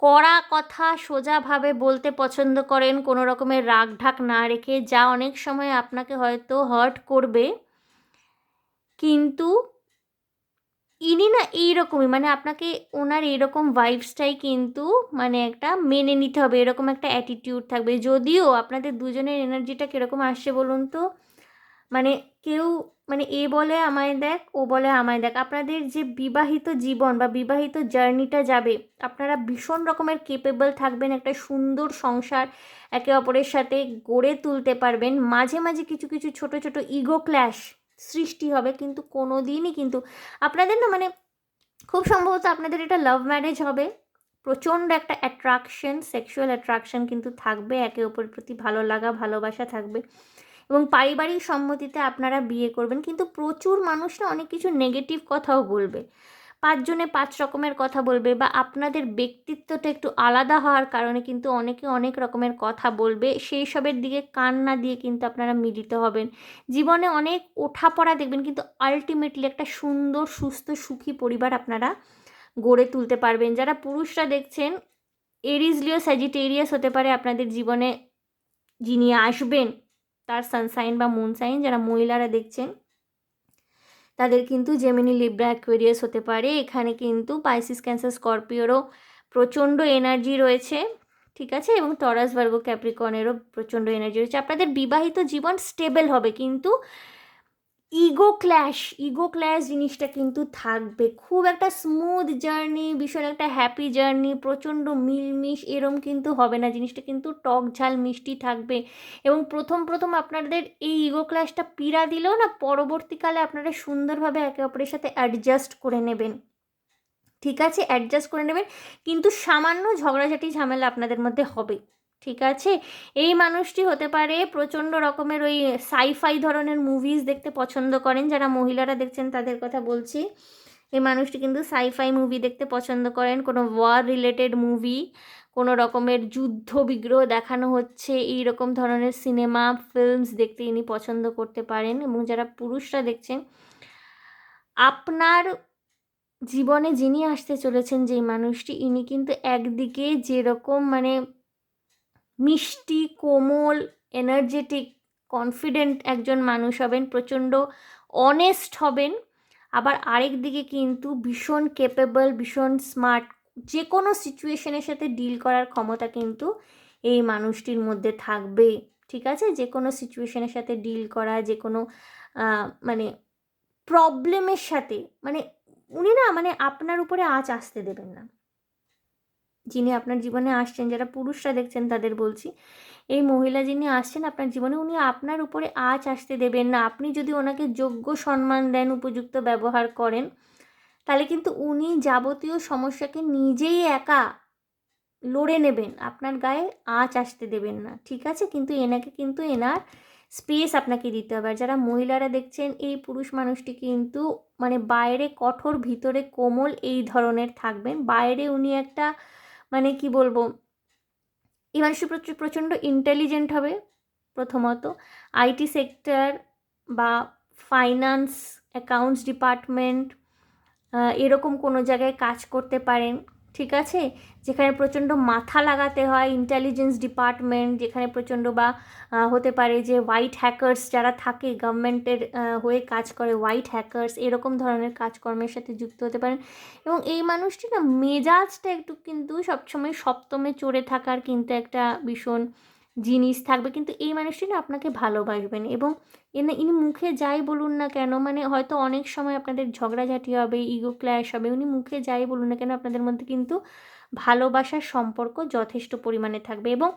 Speaker 1: কড়া কথা সোজাভাবে বলতে পছন্দ করেন, কোনো রকমের রাগ ঢাক না রেখে, যা অনেক সময় আপনাকে হয়তো হার্ট করবে, কিন্তু ইনি না এইরকমই, মানে আপনাকে ওনার এরকম ভাইবসটাই কিন্তু মানে একটা মেনে নিতে হবে, এরকম একটা অ্যাটিটিউড থাকবে। যদিও আপনাদের দুজনের এনার্জিটা কীরকম আসছে বলুন তো, মানে কেউ মানে এ বলে আমায় দেখ, ও বলে আমায় দেখ। আপনাদের যে বিবাহিত জীবন বা বিবাহিত জার্নিটা যাবে, আপনারা ভীষণ রকমের কেপেবল থাকবেন, একটা সুন্দর সংসার একে অপরের সাথে গড়ে তুলতে পারবেন। মাঝে মাঝে কিছু কিছু ছোট ছোট ইগো ক্ল্যাশ সৃষ্টি হবে, কিন্তু কোনো দিনই কিন্তু আপনাদের না মানে খুব সম্ভবত আপনাদের এটা লাভ ম্যারেজ হবে। প্রচণ্ড একটা অ্যাট্রাকশন, সেক্সুয়াল অ্যাট্রাকশন কিন্তু থাকবে, একে অপরের প্রতি ভালো লাগা ভালোবাসা থাকবে এবং পারিবারিক সম্মতিতে আপনারা বিয়ে করবেন। কিন্তু প্রচুর মানুষ না অনেক কিছু নেগেটিভ কথাও বলবে, 5 জনে 5 রকমের কথা বলবে, বা আপনাদের ব্যক্তিত্বটা একটু আলাদা হওয়ার কারণে কিন্তু অনেকে অনেক রকমের কথা বলবে। সেই সবের দিকে কান না দিয়ে কিন্তু আপনারা মিলিত হবেন। জীবনে অনেক ওঠাপড়া দেখবেন, কিন্তু আল্টিমেটলি একটা সুন্দর সুস্থ সুখী পরিবার আপনারা গড়ে তুলতে পারবেন। যারা পুরুষরা দেখছেন, এরিজ লিও স্যাজিটেরিয়াস হতে পারে আপনাদের জীবনে যিনি আসবেন, তার সানসাইন বা মুন সাইন। যারা মহিলারা দেখছেন তাদের কিন্তু জেমিনি, লিব্রা, অ্যাকুয়ারিয়াস হতে পারে। এখানে কিন্তু পাইসিস, ক্যান্সার, স্করপিওরও প্রচণ্ড এনার্জি রয়েছে, ঠিক আছে, এবং টরাস, ভার্গো, ক্যাপ্রিকর্নেরও প্রচণ্ড এনার্জি রয়েছে। আপনাদের বিবাহিত জীবন স্টেবল হবে, কিন্তু ইগো ক্ল্যাশ জিনিসটা কিন্তু থাকবে। খুব একটা স্মুথ জার্নি, ভীষণ একটা হ্যাপি জার্নি, প্রচণ্ড মিলমিশ এরম কিন্তু হবে না। জিনিসটা কিন্তু টক ঝাল মিষ্টি থাকবে। এবং প্রথম আপনাদের এই ইগো ক্ল্যাশটা পীড়া দিলেও না, পরবর্তীকালে আপনারা সুন্দরভাবে একে অপরের সাথে অ্যাডজাস্ট করে নেবেন, ঠিক আছে, অ্যাডজাস্ট করে নেবেন। কিন্তু সামান্য ঝগড়াঝাটি ঝামেলা আপনাদের মধ্যে হবে, ঠিক আছে। এই মানুষটি হতে পারে প্রচণ্ড রকমের ওই সাইফাই ধরনের মুভিজ দেখতে পছন্দ করেন। যারা মহিলারা দেখছেন তাদের কথা বলছি। এই মানুষটি কিন্তু সাইফাই মুভি দেখতে পছন্দ করেন, কোনো ওয়ার রিলেটেড মুভি, কোনো রকমের যুদ্ধ বিগ্রহ দেখানো হচ্ছে এই রকম ধরনের সিনেমা ফিল্মস দেখতে ইনি পছন্দ করতে পারেন। এবং যারা পুরুষরা দেখছেন, আপনার জীবনে যিনি আসতে চলেছেন যেই মানুষটি, ইনি কিন্তু একদিকে যেরকম মানে মিষ্টি, কোমল, এনার্জেটিক, কনফিডেন্ট একজন মানুষ হবেন, প্রচণ্ড অনেস্ট হবেন, আবার আরেক দিকে কিন্তু ভীষণ কেপেবল, ভীষণ স্মার্ট, যে কোনো সিচুয়েশনের সাথে ডিল করার ক্ষমতা কিন্তু এই মানুষটির মধ্যে থাকবে, ঠিক আছে। যে কোনো সিচুয়েশনের সাথে ডিল করা, যে কোনো মানে প্রবলেমের সাথে, মানে উনি না মানে আপনার উপরে আঁচ আসতে দেবেন না। যিনি আপনার জীবনে আসছেন, যারা পুরুষরা দেখছেন তাদের বলছি, এই মহিলা যিনি আসছেন আপনার জীবনে, উনি আপনার উপরে আঁচ আসতে দেবেন না। আপনি যদি ওনাকে যোগ্য সম্মান দেন, উপযুক্ত ব্যবহার করেন, তাহলে কিন্তু উনি যাবতীয় সমস্যাকে নিজেই একা লড়ে নেবেন, আপনার গায়ে আঁচ আসতে দেবেন না, ঠিক আছে। কিন্তু এনাকে কিন্তু এনার স্পেস আপনাকে দিতে হবে। আর যারা মহিলারা দেখছেন, এই পুরুষ মানুষটি কিন্তু মানে বাইরে কঠোর, ভিতরে কোমল, এই ধরনের থাকবেন। বাইরে উনি একটা মানে কি বলবো, এই মানুষটি প্রচণ্ড ইন্টেলিজেন্ট হবে প্রথমত। আইটি সেক্টর বা ফাইন্যান্স, অ্যাকাউন্টস ডিপার্টমেন্ট, এরকম কোনো জায়গায় কাজ করতে পারেন, ঠিক আছে, যেখানে প্রচণ্ড মাথা লাগাতে হয়। ইন্টেলিজেন্স ডিপার্টমেন্ট যেখানে প্রচণ্ড, বা হতে পারে যে হোয়াইট হ্যাকার্স যারা থাকে, গভর্নমেন্টের হয়ে কাজ করে, হোয়াইট হ্যাকার্স, এরকম ধরনের কাজকর্মের সাথে যুক্ত হতে পারেন। এবং এই মানুষটি না মেজাজটা একটু কিন্তু সবসময় সপ্তমে চড়ে থাকার কিন্তু একটা ভীষণ জিনিস থাকবে, কিন্তু এই মানুষটি না আপনাকে ভালোবাসবেন। এবং ইনি মুখে যাই বলুন না কেন, মানে হয়তো অনেক সময় আপনাদের ঝগড়াঝাটি হবে, ইগো ক্ল্যাশ হবে, উনি মুখে যাই বলুন না কেন, আপনাদের মধ্যে কিন্তু ভালোবাসার সম্পর্ক যথেষ্ট পরিমাণে থাকবে। এবং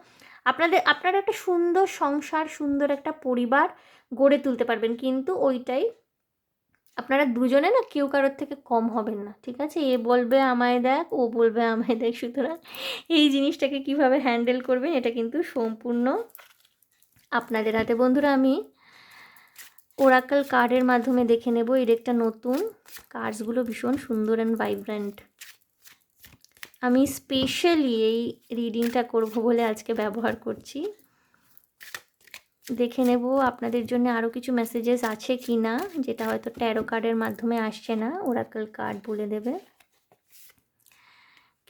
Speaker 1: আপনারা একটা সুন্দর সংসার, সুন্দর একটা পরিবার গড়ে তুলতে পারবেন। কিন্তু ওইটাই আপনারা দুজনে না কেউ কারোর থেকে কম হবেন না, ঠিক আছে। এ বলবে আমায় দেখ, ও বলবে আমায় দেখ। সুতরাং এই জিনিসটাকে কিভাবে হ্যান্ডেল করবেন, এটা কিন্তু সম্পূর্ণ আপনাদের হাতে। বন্ধুরা, আমি ওরাকল কার্ডের মাধ্যমে দেখে নেব। এর একটা নতুন, কার্ডসগুলো ভীষণ সুন্দর অ্যান্ড ভাইব্রেন্ট। আমি স্পেশালি এই রিডিংটা করব বলে আজকে ব্যবহার করছি। দেখে নেব আপনাদের জন্য আরও কিছু মেসেজেস আছে কি না, যেটা হয়তো ট্যারো কার্ডের মাধ্যমে আসছে না, ওরাকল কার্ড বলে দেবে।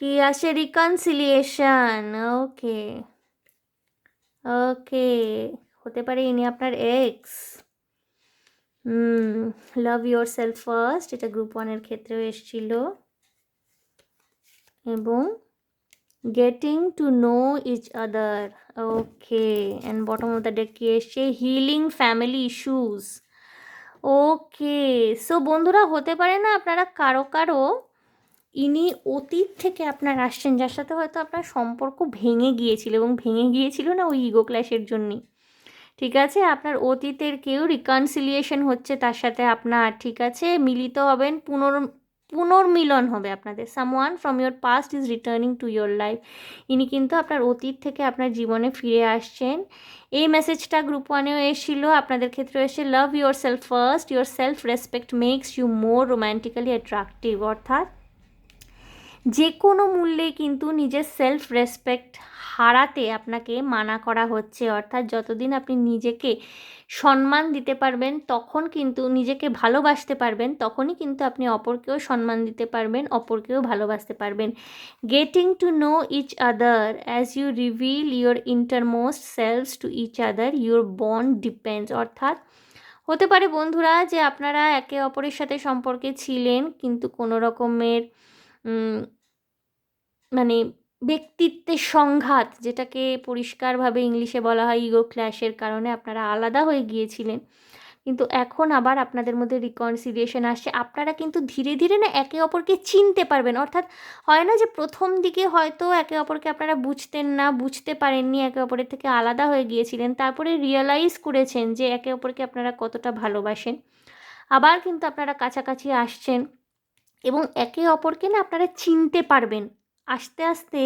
Speaker 1: কি আসে? রিকনসিলিয়েশন। ওকে ওকে, হতে পারে ইনি আপনার ex. Love yourself first, এটা গ্রুপ 1-এর ক্ষেত্রেও এসেছিল। এবং getting to know each other. Okay, and bottom of the deck কি এসছে? Healing family issues. Okay, so বন্ধুরা হতে পারে না আপনারা কারো কারো ইনি অতীত থেকে আপনার আসছেন, যার সাথে হয়তো আপনার সম্পর্ক ভেঙে গিয়েছিল, এবং ভেঙে গিয়েছিল না ওই ইগো ক্ল্যাশের জন্যই। ঠিক আছে, আপনার অতীতের কেউ রিকনসিলিয়েশন হচ্ছে তার সাথে আপনার, ঠিক আছে, মিলিত হবেন, পুনর্মিলন হবে আপনাদের। Someone from your past is returning to your life. ইনি কিন্তু আপনার অতীত থেকে আপনার জীবনে ফিরে আসছেন। এই মেসেজটা গ্রুপ 1-এও এসেছিল, আপনাদের ক্ষেত্রে এসে love yourself first, your self respect makes you more romantically attractive. অর্থাৎ যে কোনো মূল্যে কিন্তু নিজের সেলফ রেসপেক্ট হারাতে আপনাকে মানা করা হচ্ছে। অর্থাৎ যতদিন আপনি নিজেকে সম্মান দিতে পারবেন, তখন কিন্তু নিজেকে ভালোবাসতে পারবেন, তখনই কিন্তু আপনি অপরকেও সম্মান দিতে পারবেন, অপরকেও ভালোবাসতে পারবেন। Getting to know each other as you reveal your innermost selves to each other, your bond depends. অর্থাৎ হতে পারে বন্ধুরা যে আপনারা একে অপরের সাথে সম্পর্কে ছিলেন, কিন্তু কোনো রকমের মানে ব্যক্তিত্বের সংঘাত, যেটাকে পরিষ্কারভাবে ইংলিশে বলা হয় ইগো ক্ল্যাশের কারণে আপনারা আলাদা হয়ে গিয়েছিলেন। কিন্তু এখন আবার আপনাদের মধ্যে রিকনসিলিয়েশন আসছে। আপনারা কিন্তু ধীরে ধীরে না একে অপরকে চিনতে পারবেন। অর্থাৎ হয় না যে প্রথম দিকে হয়তো একে অপরকে আপনারা বুঝতেন না, বুঝতে পারেননি, একে অপরের থেকে আলাদা হয়ে গিয়েছিলেন, তারপরে রিয়েলাইজ করেছেন যে একে অপরকে আপনারা কতটা ভালোবাসেন। আবার কিন্তু আপনারা কাছাকাছি আসছেন এবং একে অপরকে না আপনারা চিনতে পারবেন। আস্তে আস্তে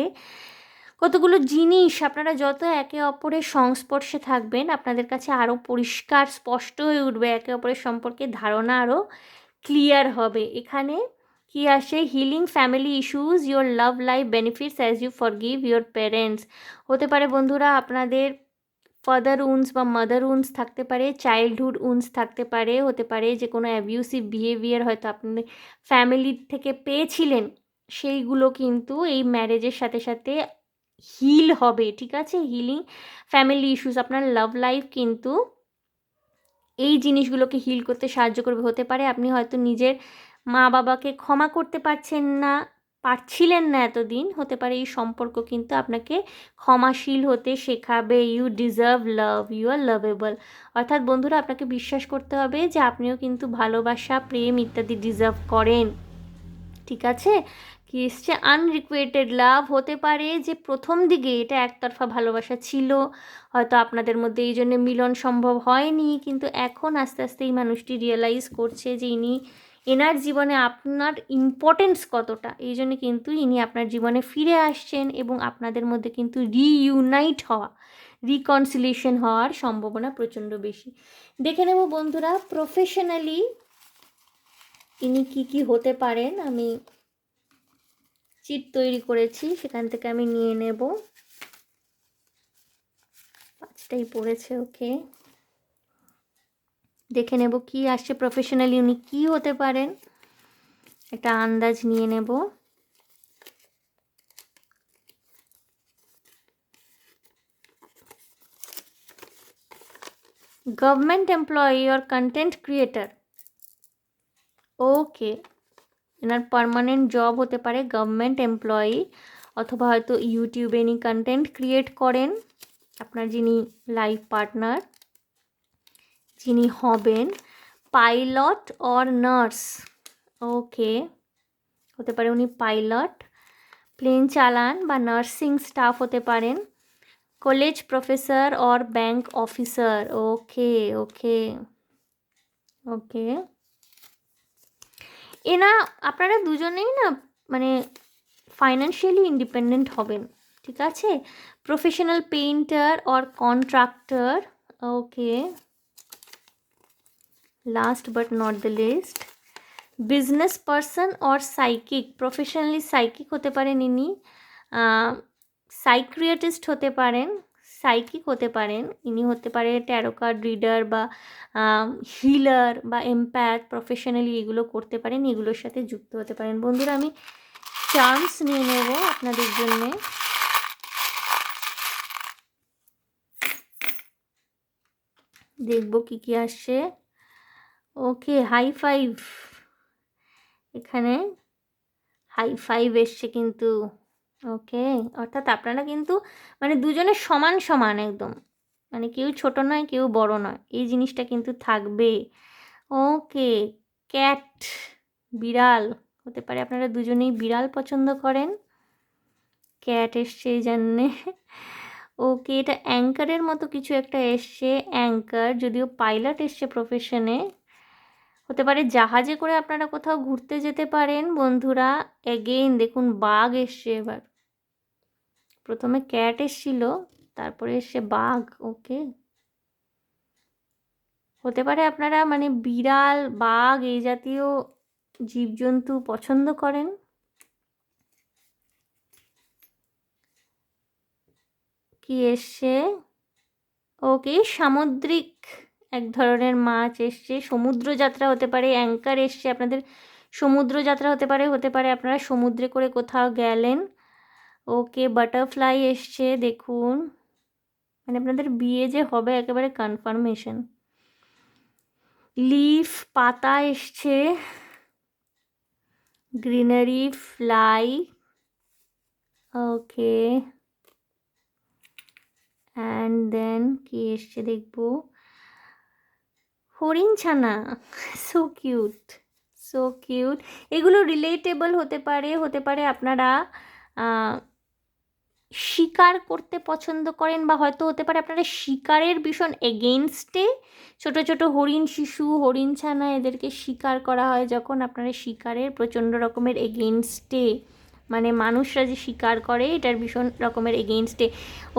Speaker 1: কতগুলো জিনিস আপনারা যত একে অপরের সংস্পর্শে থাকবেন, আপনাদের কাছে আরও পরিষ্কার স্পষ্ট হয়ে উঠবে, একে অপরের সম্পর্কে ধারণা আরও ক্লিয়ার হবে। এখানে কি আসে? Healing family issues, your love life benefits as you forgive your parents. হতে পারে বন্ধুরা আপনাদের ফাদার উন্স বা মাদার উন্স থাকতে পারে, চাইল্ডহুড উন্স থাকতে পারে, হতে পারে যে কোনো অ্যাবিউসিভ বিহেভিয়ার হয়তো আপনি ফ্যামিলির থেকে পেয়েছিলেন, সেইগুলো কিন্তু এই ম্যারেজের সাথে সাথে হিল হবে। ঠিক আছে, হিলিং ফ্যামিলি ইস্যুস, আপনার লাভ লাইফ কিন্তু এই জিনিসগুলোকে হিল করতে সাহায্য করবে। হতে পারে আপনি হয়তো নিজের মা বাবাকে ক্ষমা করতে পারছিলেন না এতদিন, হতে পারে এই সম্পর্ক কিন্তু আপনাকে ক্ষমাশীল হতে শেখাবে। You deserve love, you are lovable. অর্থাৎ বন্ধুরা আপনাকে বিশ্বাস করতে হবে যে আপনিও কিন্তু ভালোবাসা, প্রেম ইত্যাদি ডিজার্ভ করেন। ঠিক আছে, কি এসছে? আনরিকুয়েটেড লাভ। হতে পারে যে প্রথম দিকে এটা একতরফা ভালোবাসা ছিল, হয়তো আপনাদের মধ্যে এই জন্য মিলন সম্ভব হয়নি, কিন্তু এখন আস্তে আস্তে এই মানুষটি রিয়েলাইজ করছে যে এনার জীবনে আপনার ইম্পর্টেন্স কতটা, এই জন্য কিন্তু ইনি আপনার জীবনে ফিরে আসছেন এবং আপনাদের মধ্যে কিন্তু রিইউনাইট হওয়া, রিকনসিলিয়েশন হওয়ার সম্ভাবনা প্রচণ্ড বেশি। দেখে নেব বন্ধুরা প্রফেশনালি ইনি কি হতে পারেন। আমি চিট তৈরি করেছি, সেখান থেকে আমি নিয়ে নেব। 5টাই পড়েছে। ওকে, দেখে নেব কি আসছে প্রফেশনালি উনি কি হতে পারেন, একটা আন্দাজ নিয়ে নেব। Government employee or content creator. Okay, এনার পার্মানেন্ট জব হতে পারে গভর্নমেন্ট এমপ্লয়ি, অথবা হয়তো ইউটিউবে ইনি কন্টেন্ট ক্রিয়েট করেন। আপনার যিনি লাইফ পার্টনার, যিনি হবেন, পাইলট অর নার্স। ওকে, হতে পারে উনি পাইলট, প্লেন চালান বা নার্সিং স্টাফ হতে পারেন, college professor or bank officer. Okay okay okay, আপনারা দুজনেই না মানে ফাইন্যান্সিয়ালি ইন্ডিপেন্ডেন্ট হবেন। ঠিক আছে, professional painter or contractor. Okay, last but not the least, business person or psychic. Professionally psychic হতে পারেন ইনি, সাইক্রিয়াটিস্ট হতে পারেন, সাইকিক হতে পারেন ইনি, হতে পারে ট্যারো কার্ড রিডার বা হিলার বা এমপ্যাথ। প্রফেশনালি এগুলো করতে পারেন, এগুলোর সাথে যুক্ত হতে পারেন। বন্ধুরা আমি চান্স নিয়ে নেব আপনাদের জন্যে। দেখব কি আসছে। ওকে, হাই ফাইভ, এখানে হাই ফাইভ এসছে কিন্তু। ওকে, অর্থাৎ আপনারা কিন্তু মানে দুজনে সমান সমান একদম, মানে কেউ ছোট নয় কেউ বড় নয়, এই জিনিসটা কিন্তু থাকবে। ওকে, ক্যাট, বিড়াল হতে পারে, আপনারা দুজনেই বিড়াল পছন্দ করেন, ক্যাট এসছে এই জন্যে। ওকে, এটা অ্যাঙ্কারের মতো কিছু একটা এসছে, অ্যাঙ্কার, যদিও পাইলট এসছে প্রফেশনে, হতে পারে জাহাজে করে আপনারা কোথাও ঘুরতে যেতে পারেন বন্ধুরা। এগেইন দেখুন বাঘ এসছে এবার, প্রথমে ক্যাট এসছিল, তারপরে এসছে বাঘ। ওকে, হতে পারে আপনারা মানে বিড়াল, বাঘ এই জাতীয় জীবজন্তু পছন্দ করেন। কি এসছে? ওকে, সামুদ্রিক এক ধরনের মাছ এসছে, সমুদ্র যাত্রা হতে পারে, অ্যাঙ্কার এসছে আপনাদের, সমুদ্র যাত্রা হতে পারে আপনারা সমুদ্রে করে কোথাও গেলেন। ওকে, বাটারফ্লাই এসছে দেখুন, মানে আপনাদের বিয়ে যে হবে একেবারে কনফার্মেশন। লিফ, পাতা এসছে, greenery, fly. Okay, and then কি এসছে দেখবো, হরিণ ছানা, সো কিউট, সো কিউট। এগুলো রিলেটেবল হতে পারে আপনারা শিকার করতে পছন্দ করেন, বা হয়তো হতে পারে আপনারা শিকারের ভীষণ এগেইনস্টে, ছোট ছোট হরিণ শিশু, হরিণ ছানা এদেরকে শিকার করা হয় যখন, আপনারা শিকারের প্রচণ্ড রকমের এগেইনস্টে, মানে মানুষরা যে শিকার করে এটার ভীষণ রকমের এগেইনস্টে।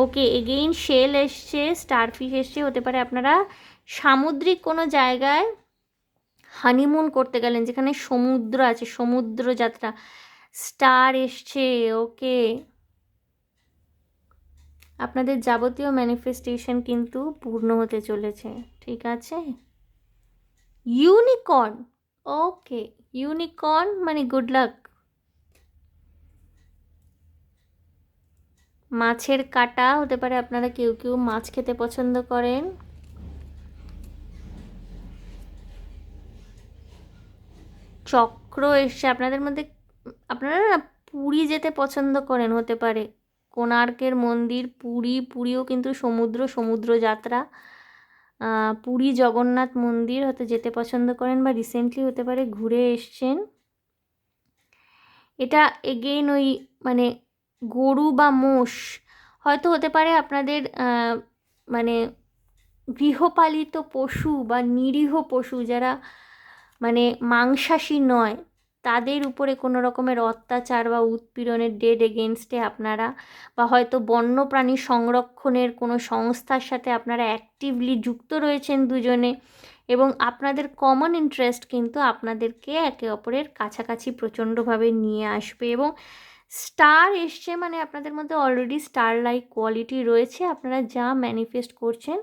Speaker 1: ওকে, এগেইন শেল এসছে, স্টারফিশ এসছে, হতে পারে আপনারা সামুদ্রিক কোনো জায়গায় হানিমুন করতে গেলেন যেখানে সমুদ্র আছে, সমুদ্র যাত্রা। স্টার এসছে। ওকে, আপনাদের যাবতীয় ম্যানিফেস্টেশন কিন্তু পূর্ণ হতে চলেছে, ঠিক আছে। ইউনিকর্ন, ওকে, ইউনিকর্ন মানে গুড লাক। মাছের কাঁটা, হতে পারে আপনারা কেউ কেউ মাছ খেতে পছন্দ করেন। চক্র এসছে, আপনাদের মধ্যে আপনারা না পুরী যেতে পছন্দ করেন, হতে পারে কোণার্কের মন্দির, পুরীও কিন্তু সমুদ্র যাত্রা, পুরী জগন্নাথ মন্দির হয়তো যেতে পছন্দ করেন, বা রিসেন্টলি হতে পারে ঘুরে এসছেন। এটা এগেইন ওই মানে গরু বা মোষ, হয়তো হতে পারে আপনাদের মানে গৃহপালিত পশু বা নিরীহ পশু যারা মানে মাংসাশী নয়, তাদের উপরে কোনো রকমের অত্যাচার বা উৎপীড়নের ডেড এগেনস্টে আপনারা, বা হয়তো বন্যপ্রাণী সংরক্ষণের কোনো সংস্থার সাথে আপনারা অ্যাক্টিভলি যুক্ত রয়েছেন দুজনে, এবং আপনাদের কমন ইন্টারেস্ট কিন্তু আপনাদেরকে একে অপরের কাছাকাছি প্রচণ্ডভাবে নিয়ে আসবে। এবং স্টার এসছে, মানে আপনাদের মধ্যে অলরেডি স্টার লাইক কোয়ালিটি রয়েছে, আপনারা যা ম্যানিফেস্ট করছেন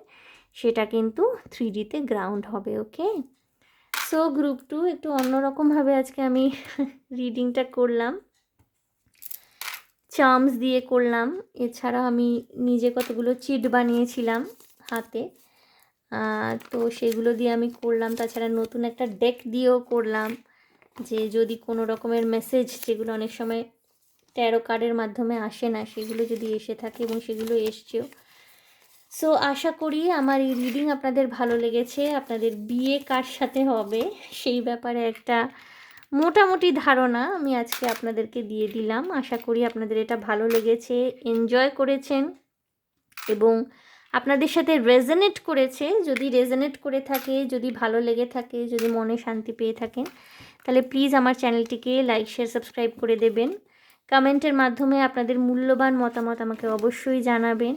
Speaker 1: সেটা কিন্তু 3Dতে গ্রাউন্ড হবে। ওকে, সো গ্রুপ 2 একটু অন্যরকমভাবে আজকে আমি রিডিংটা করলাম, চার্মস দিয়ে করলাম, এছাড়া আমি নিজে কতগুলো চিট বানিয়েছিলাম হাতে, তো সেগুলো দিয়ে আমি করলাম, তাছাড়া নতুন একটা ডেক দিয়েও করলাম, যে যদি কোনো রকমের মেসেজ যেগুলো অনেক সময় ট্যারো কার্ডের মাধ্যমে আসে না, সেগুলো যদি এসে থাকে, এবং সেগুলো এসছেও। সো আশা করি আমার এই রিডিং আপনাদের ভালো লেগেছে, আপনাদের বিয়ে কার সাথে হবে সেই ব্যাপারে একটা মোটামুটি ধারণা আমি আজকে আপনাদেরকে দিয়ে দিলাম। আশা করি আপনাদের এটা ভালো লেগেছে, এনজয় করেছেন, এবং আপনাদের সাথে রেজনেট করেছে। যদি রেজনেট করে থাকে, যদি ভালো লেগে থাকে, যদি মনে শান্তি পেয়ে থাকেন, তাহলে প্লিজ আমার চ্যানেলটিকে লাইক, শেয়ার, সাবস্ক্রাইব করে দেবেন। কমেন্টের মাধ্যমে আপনাদের মূল্যবান মতামত আমাকে অবশ্যই জানাবেন।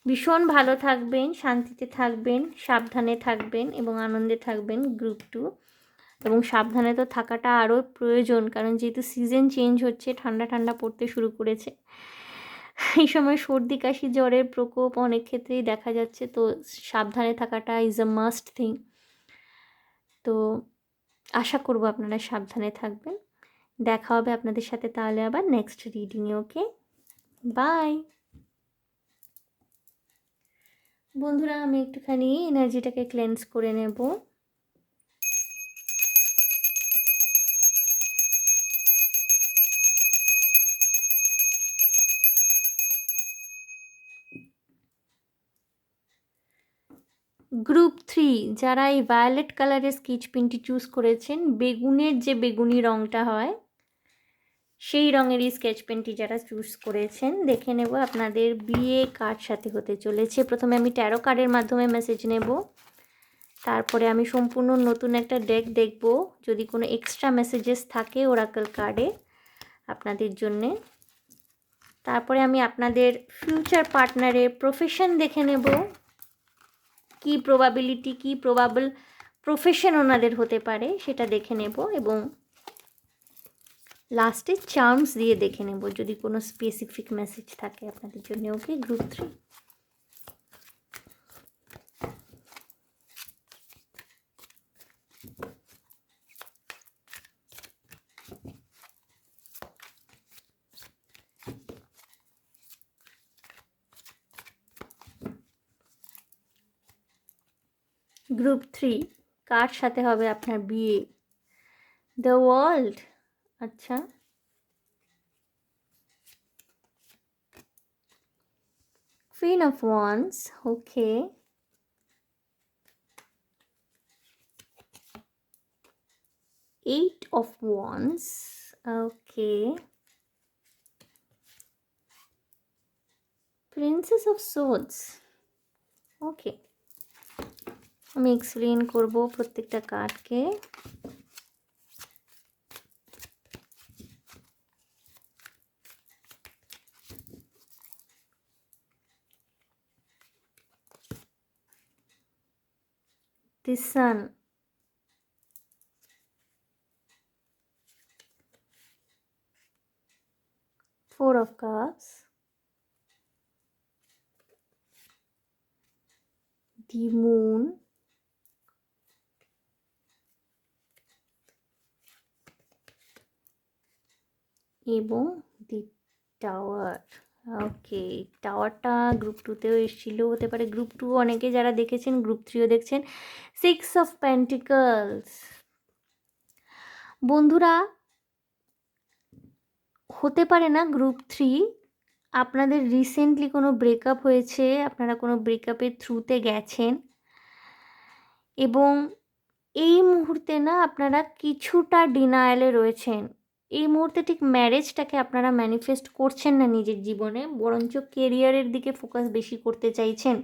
Speaker 1: ভীষণ ভালো থাকবেন, শান্তিতে থাকবেন, সাবধানে থাকবেন এবং আনন্দে থাকবেন গ্রুপ 2। এবং সাবধানে তো থাকাটা আরও প্রয়োজন, কারণ যেহেতু সিজন চেঞ্জ হচ্ছে, ঠান্ডা ঠান্ডা পড়তে শুরু করেছে, এই সময় সর্দি কাশি জ্বরের প্রকোপ অনেক ক্ষেত্রেই দেখা যাচ্ছে, তো সাবধানে থাকাটা ইজ আ মাস্ট থিং। তো আশা করব আপনারা সাবধানে থাকবেন। দেখা হবে আপনাদের সাথে তাহলে আবার নেক্সট রিডিংয়ে। ওকে, বাই বন্ধুরা, আমি একটুখানি এনার্জিটাকে ক্লেন্স করে নেব। গ্রুপ 3 যারা এই ভায়োলেট কালারের স্কেচ পেনটি চুজ করেছেন, বেগুনের যে বেগুনি রঙটা হয় সেই রঙেরই স্কেচ পেনটি যারা চুজ করেছেন, দেখে নেব আপনাদের বিয়ে কার সাথে হতে চলেছে। প্রথমে আমি ট্যারো কার্ডের মাধ্যমে মেসেজ নেব, তারপরে আমি সম্পূর্ণ নতুন একটা ডেক দেখব, যদি কোনো এক্সট্রা মেসেজেস থাকে ওরাকল কার্ডে আপনাদের জন্যে। তারপরে আমি আপনাদের ফিউচার পার্টনারের প্রফেশন দেখে নেব, কি প্রবাবিলিটি, কি প্রবাবল প্রফেশন ওনাদের হতে পারে সেটা দেখে নেব, এবং লাস্টে চার্মস দিয়ে দেখে নেব যদি কোনো স্পেসিফিক মেসেজ থাকে আপনাদের জন্য। ওকে, গ্রুপ 3। গ্রুপ 3 কার সাথে হবে আপনার বিয়ে? দ্য ওয়ার্ল্ড, আচ্ছা। Queen of Wands, okay. Eight of Wands, okay. Princess of Swords, okay. আমি এক্সপ্লেন করব প্রত্যেকটা কার্ডকে। The Sun, Four of Cups, the Moon, এবং দি টাওয়ার। ওকে, টাওয়ারটা গ্রুপ 2তেও এসেছিলো, হতে পারে গ্রুপ 2 অনেকে যারা দেখেছেন গ্রুপ 3ও দেখছেন। 6 অফ পেন্টিকলস। বন্ধুরা, হতে পারে না গ্রুপ 3 আপনাদের রিসেন্টলি কোনো ব্রেকআপ হয়েছে, আপনারা কোনো ব্রেকআপের থ্রুতে গেছেন, এবং এই মুহূর্তে না আপনারা কিছুটা ডিনায়ালে রয়েছেন। এই মুহূর্তে ঠিক ম্যারেজটাকে আপনারা ম্যানিফেস্ট করছেন না নিজের জীবনে, বরঞ্চ কেরিয়ারের দিকে ফোকাস বেশি করতে চাইছেন।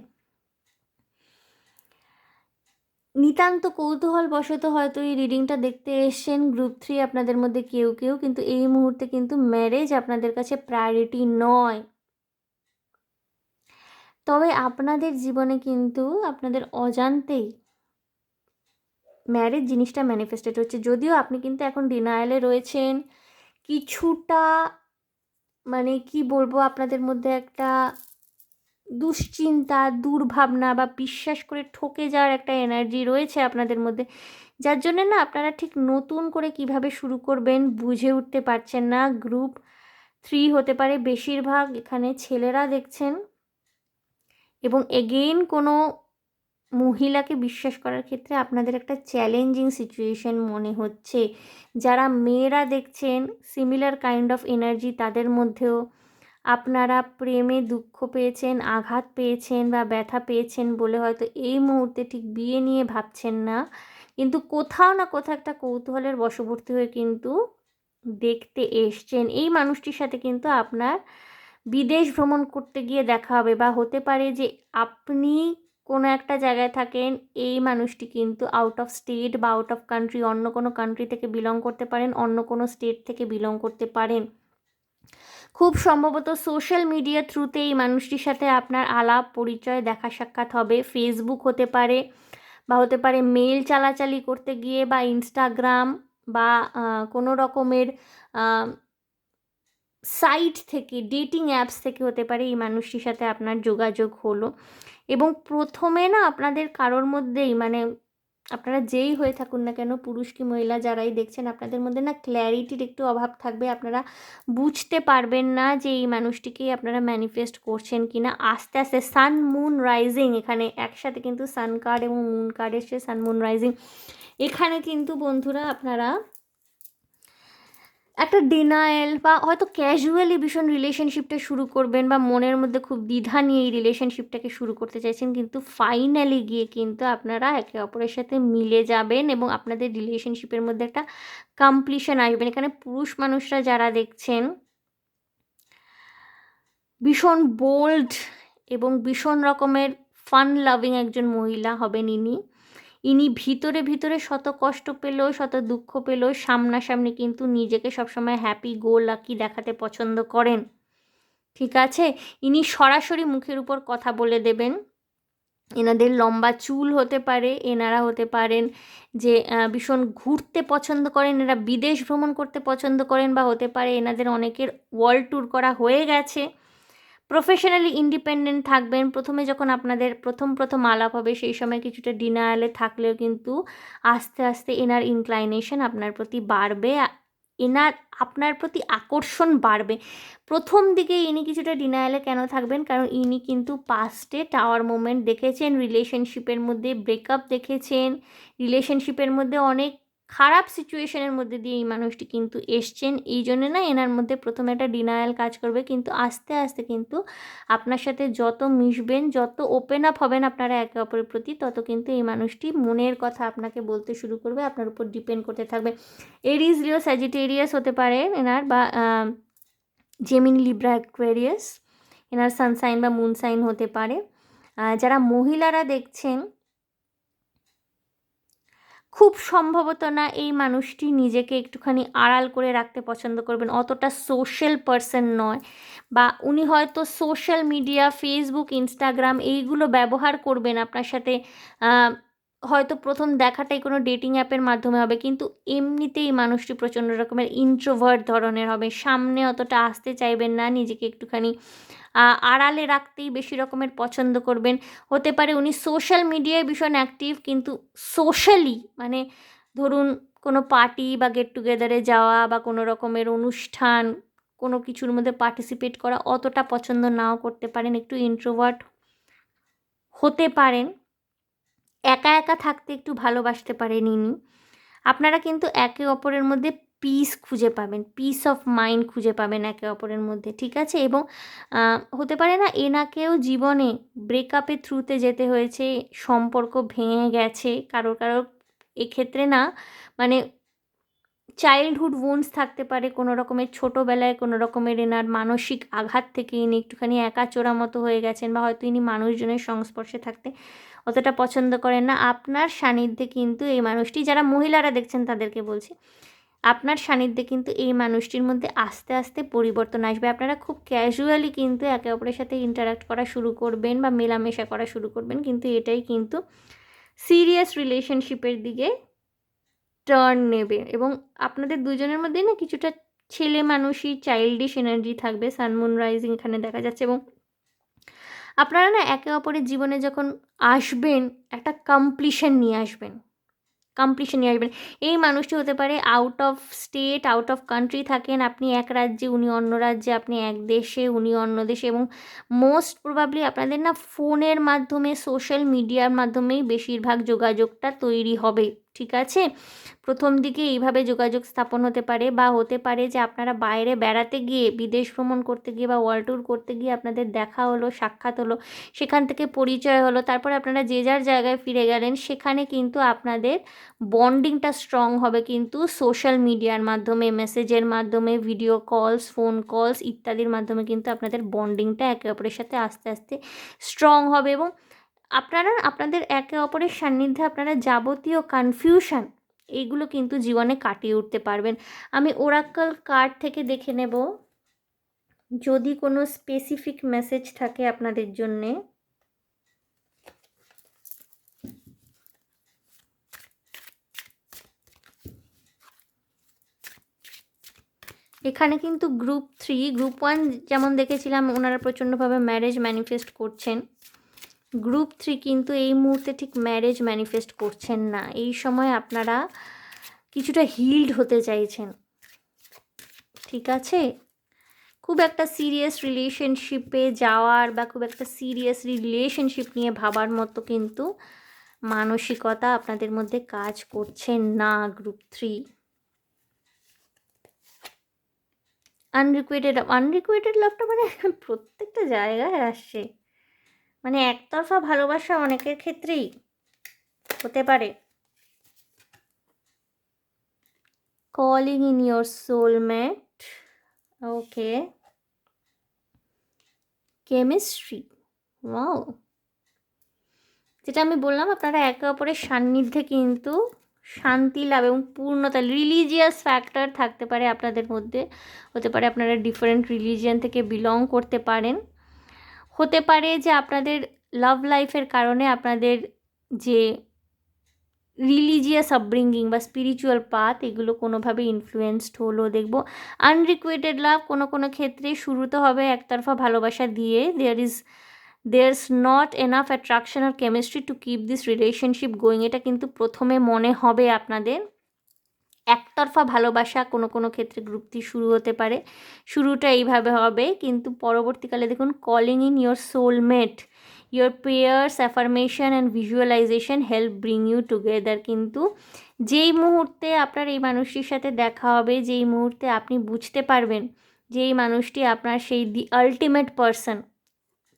Speaker 1: নিতান্ত কৌতূহলবশত হয়তো এই রিডিংটা দেখতে এসছেন গ্রুপ 3 আপনাদের মধ্যে কেউ কেউ, কিন্তু এই মুহূর্তে কিন্তু ম্যারেজ আপনাদের কাছে প্রায়োরিটি নয়। তবে আপনাদের জীবনে কিন্তু আপনাদের অজান্তেই ম্যারেজ জিনিসটা ম্যানিফেস্টেড হচ্ছে, যদিও আপনি কিন্তু এখন ডিনায়ালে রয়েছেন। কিছুটা মানে কি বলবো, আপনাদের মধ্যে একটা দুশ্চিন্তা, দুর্ভাবনা বা বিশ্বাস করে ঠকে যাওয়ার একটা এনার্জি রয়েছে আপনাদের মধ্যে, যার জন্য না আপনারা ঠিক নতুন করে কিভাবে শুরু করবেন বুঝে উঠতে পারছেন না। গ্রুপ 3 হতে পারে বেশিরভাগ এখানে ছেলেরা দেখছেন, এবং এগেইন কোনো মহিলাকে বিশ্বাস করার ক্ষেত্রে আপনাদের একটা চ্যালেঞ্জিং সিচুয়েশন মনে হচ্ছে। যারা মেয়েরা দেখছেন সিমিলার কাইন্ড অফ এনার্জি, তাদের মধ্যেও আপনারা প্রেমে দুঃখ পেয়েছেন, আঘাত পেয়েছেন বা ব্যথা পেয়েছেন বলে হয়তো এই মুহূর্তে ঠিক বিয়ে নিয়ে ভাবছেন না, কিন্তু কোথাও না কোথাও একটা কৌতূহলের বশবর্তী হয়ে কিন্তু দেখতে এসছেন। এই মানুষটির সাথে কিন্তু আপনার বিদেশ ভ্রমণ করতে গিয়ে দেখা হবে, বা হতে পারে যে আপনি কোনো একটা জায়গায় থাকেন, এই মানুষটি কিন্তু আউট অফ স্টেট বা আউট অফ কান্ট্রি, অন্য কোনো কান্ট্রি থেকে বিলং করতে পারেন, অন্য কোনো স্টেট থেকে বিলং করতে পারেন। খুব সম্ভবত সোশ্যাল মিডিয়া থ্রুতে এই মানুষটির সাথে আপনার আলাপ পরিচয় দেখা সাক্ষাৎ হবে। ফেসবুক হতে পারে, বা হতে পারে মেল চালাচালি করতে গিয়ে, বা ইনস্টাগ্রাম বা কোনো রকমের সাইট থেকে, ডেটিং অ্যাপস থেকে হতে পারে এই মানুষটির সাথে আপনার যোগাযোগ হলো। এবং প্রথমে না আপনাদের কারোর মধ্যেই, মানে আপনারা যেই হয়ে থাকুন না কেন, পুরুষ কি মহিলা যারাই দেখছেন, আপনাদের মধ্যে না ক্ল্যারিটির একটু অভাব থাকবে। আপনারা বুঝতে পারবেন না যে এই মানুষটিকেই আপনারা ম্যানিফেস্ট করছেন কি না। আস্তে আস্তে সান মুন রাইজিং, এখানে একসাথে কিন্তু সান কার্ড এবং মুন কার্ড এসছে, সান মুন রাইজিং। এখানে কিন্তু বন্ধুরা আপনারা একটা ডিনায়াল বা হয়তো ক্যাজুয়ালি ভীষণ রিলেশনশিপটা শুরু করবেন বা মনের মধ্যে খুব দ্বিধা নিয়ে এই রিলেশনশিপটাকে শুরু করতে চাইছেন, কিন্তু ফাইনালি গিয়ে কিন্তু আপনারা একে অপরের সাথে মিলে যাবেন এবং আপনাদের রিলেশনশিপের মধ্যে একটা কমপ্লিশন আসবেন। এখানে পুরুষ মানুষরা যারা দেখছেন, ভীষণ বোল্ড এবং ভীষণ রকমের ফান লাভিং একজন মহিলা হবেন ইনি ভিতরে ভিতরে শত কষ্ট পেলেও শত দুঃখ পেলেও সামনাসামনি কিন্তু নিজেকে সবসময় হ্যাপি গো লাকি দেখাতে পছন্দ করেন। ঠিক আছে, ইনি সরাসরি মুখের উপর কথা বলে দেবেন। এনাদের লম্বা চুল হতে পারে, এনারা হতে পারেন যে ভীষণ ঘুরতে পছন্দ করেন, এরা বিদেশ ভ্রমণ করতে পছন্দ করেন, বা হতে পারে এনাদের অনেকের ওয়ার্ল্ড ট্যুর করা হয়ে গেছে। প্রফেশনালি ইন্ডিপেন্ডেন্ট থাকবেন। প্রথমে যখন আপনাদের প্রথম আলাপ হবে সেই সময় কিছুটা ডিনায়ালে থাকলেও কিন্তু আস্তে আস্তে এনার ইনক্লাইনেশন আপনার প্রতি বাড়বে, এনার আপনার প্রতি আকর্ষণ বাড়বে। প্রথম দিকে ইনি কিছুটা ডিনায়ালে কেন থাকবেন, কারণ ইনি কিন্তু পাস্টে টাওয়ার মোমেন্ট দেখেছেন, রিলেশনশিপের মধ্যে ব্রেকআপ দেখেছেন, রিলেশনশিপের মধ্যে অনেক খারাপ সিচুয়েশনের মধ্যে দিয়ে এই মানুষটি কিন্তু এসছেন। এই জন্যে না এনার মধ্যে প্রথমে একটা ডিনায়াল কাজ করবে, কিন্তু আস্তে আস্তে কিন্তু আপনার সাথে যত মিশবেন, যত ওপেন আপ হবেন আপনারা একে অপরের প্রতি, তত কিন্তু এই মানুষটি মনের কথা আপনাকে বলতে শুরু করবে, আপনার উপর ডিপেন্ড করতে থাকবে। এরিজ, লিও, স্যাজিটেরিয়াস হতে পারে এনার, বা জেমিনি, লিব্রা, অ্যাকুয়ারিয়াস এনার সানসাইন বা মুন সাইন হতে পারে। যারা মহিলারা দেখছেন, খুব সম্ভবত না এই মানুষটি নিজেকে একটুখানি আড়াল করে রাখতে পছন্দ করবেন, অতটা সোশ্যাল পারসন নয়, বা উনি হয়তো সোশ্যাল মিডিয়া, ফেসবুক, ইনস্টাগ্রাম এইগুলো ব্যবহার করবেন আপনার সাথে। হয়তো প্রথম দেখাটাই কোনো ডেটিং অ্যাপের মাধ্যমে হবে, কিন্তু এমনিতেই মানুষটি প্রচণ্ড রকমের ইন্ট্রোভার্ট ধরনের হবে, সামনে অতটা আসতে চাইবেন না, নিজেকে একটুখানি আড়ালে রাখতেই বেশি রকমের পছন্দ করবেন। হতে পারে উনি সোশ্যাল মিডিয়ায় ভীষণ অ্যাক্টিভ, কিন্তু সোশ্যালি মানে ধরুন কোনো পার্টি বা গেট টুগেদারে যাওয়া বা কোনো রকমের অনুষ্ঠান, কোনো কিছুর মধ্যে পার্টিসিপেট করা অতটা পছন্দ নাও করতে পারেন, একটু ইন্ট্রোভার্ট হতে পারেন, একা একা থাকতে একটু ভালোবাসতে পারেন ইনি। আপনারা কিন্তু একে অপরের মধ্যে পিস খুঁজে পাবেন, পিস অফ মাইন্ড খুঁজে পাবেন একে অপরের মধ্যে, ঠিক আছে। এবং হতে পারে না এনাকেও জীবনে ব্রেকআপের থ্রুতে যেতে হয়েছে, সম্পর্ক ভেঙে গেছে কারোর এক্ষেত্রে না, মানে চাইল্ডহুড উন্ডস থাকতে পারে কোনো রকমের, ছোটোবেলায় কোনো রকমের এনার মানসিক আঘাত থেকে ইনি একটুখানি একাচোরা মতো হয়ে গেছেন, বা হয়তো ইনি মানুষজনের সংস্পর্শে থাকতে অতটা পছন্দ করেন না। আপনার সান্নিধ্যে কিন্তু এই মানুষটি, যারা মহিলারা দেখছেন তাদেরকে বলছি, আপনার সান্নিধ্যে কিন্তু এই মানুষটির মধ্যে আস্তে আস্তে পরিবর্তন আসবে। আপনারা খুব ক্যাজুয়ালি কিন্তু একে অপরের সাথে ইন্টারাক্ট করা শুরু করবেন বা মেলামেশা করা শুরু করবেন, কিন্তু এটাই কিন্তু সিরিয়াস রিলেশনশিপের দিকে টার্ন নেবে। এবং আপনাদের দুজনের মধ্যেই না কিছুটা ছেলে মানুষই, চাইল্ডিশ এনার্জি থাকবে, সানমুন রাইজিং এখানে দেখা যাচ্ছে। এবং আপনারা না একে অপরের জীবনে যখন আসবেন, একটা কমপ্লিশন নিয়ে আসবেন, এই মানুষটি হতে পারে out of state, out of country থাকেন, আপনি এক রাজ্যে, উনি অন্য রাজ্যে, আপনি এক দেশে, উনি অন্য দেশে, এবং মোস্ট প্রবাবলি আপনাদের না ফোনের মাধ্যমে, সোশ্যাল মিডিয়ার মাধ্যমেই বেশিরভাগ যোগাযোগটা তৈরি হবে, ঠিক আছে। প্রথম দিকে এইভাবে যোগাযোগ স্থাপন হতে পারে, বা হতে পারে যে আপনারা বাইরে বেড়াতে গিয়ে, বিদেশ ভ্রমণ করতে গিয়ে বা ওয়ার্ল্ড ট্যুর করতে গিয়ে আপনাদের দেখা হলো, সাক্ষাৎ হলো, সেখান থেকে পরিচয় হলো, তারপরে আপনারা যে যার জায়গায় ফিরে গেলেন, সেখানে কিন্তু আপনাদের বন্ডিংটা স্ট্রং হবে কিন্তু সোশ্যাল মিডিয়ার মাধ্যমে, মেসেজের মাধ্যমে, ভিডিও কলস, ফোন কলস ইত্যাদির মাধ্যমে কিন্তু আপনাদের বন্ডিংটা একে অপরের সাথে আস্তে আস্তে স্ট্রং হবে। এবং আপনারা আপনাদের একে অপরের সান্নিধ্যে আপনারা যাবতীয় কনফিউশন এইগুলো কিন্তু জীবনে কাটিয়ে উঠতে পারবেন। আমি ওরাকল কার্ড থেকে দেখে নেব যদি কোনো স্পেসিফিক মেসেজ থাকে আপনাদের জন্যে। এখানে কিন্তু গ্রুপ 3, গ্রুপ 1 যেমন দেখেছিলাম ওনারা প্রচণ্ডভাবে ম্যারেজ ম্যানিফেস্ট করছেন, গ্রুপ 3 কিন্তু এই মুহূর্তে ঠিক ম্যারেজ ম্যানিফেস্ট করছেন না। এই সময় আপনারা কিছুটা হিল্ড হতে চাইছেন, ঠিক আছে। খুব একটা সিরিয়াস রিলেশনশিপে যাওয়ার বা খুব একটা সিরিয়াস রিলেশনশিপ নিয়ে ভাবার মতো কিন্তু মানসিকতা আপনাদের মধ্যে কাজ করছে না গ্রুপ 3। আনরিকুয়েটেড লাভটা মানে প্রত্যেকটা জায়গায় আসছে, মানে একতরফা ভালোবাসা অনেকের ক্ষেত্রেই হতে পারে। Calling in your soulmate, okay. Chemistry, wow, যেটা আমি বললাম আপনারা একে অপরের সান্নিধ্যে কিন্তু শান্তি লাভ এবং পূর্ণতা, রিলিজিয়াস ফ্যাক্টর থাকতে পারে আপনাদের মধ্যে, হতে পারে আপনারা ডিফারেন্ট রিলিজিয়ান থেকে বিলং করতে পারেন, হতে পারে যে আপনাদের লাভ লাইফের কারণে আপনাদের যে রিলিজিয়াস আপব্রিঙ্গিং বা স্পিরিচুয়াল পাথ এগুলো কোনোভাবে ইনফ্লুয়েন্সড হলো। দেখবো আনরিকুয়েটেড লাভ কোনো কোনো ক্ষেত্রে শুরুতে হবে একতরফা ভালোবাসা দিয়ে, দেয়ারস নট এনাফ অ্যাট্রাকশন আর chemistry to keep this relationship going, এটা কিন্তু প্রথমে মনে হবে আপনাদের একতরফা ভালোবাসা কোনো কোনো ক্ষেত্রে গ্রুপটি শুরু হতে পারে, শুরুটা এইভাবে হবে, কিন্তু পরবর্তীকালে দেখুন calling in your soulmate, your prayers, affirmation and visualization help bring you together, কিন্তু যেই মুহূর্তে আপনার এই মানুষটির সাথে দেখা হবে, যেই মুহূর্তে আপনি বুঝতে পারবেন যে এই মানুষটি আপনার সেই দি আলটিমেট পারসন,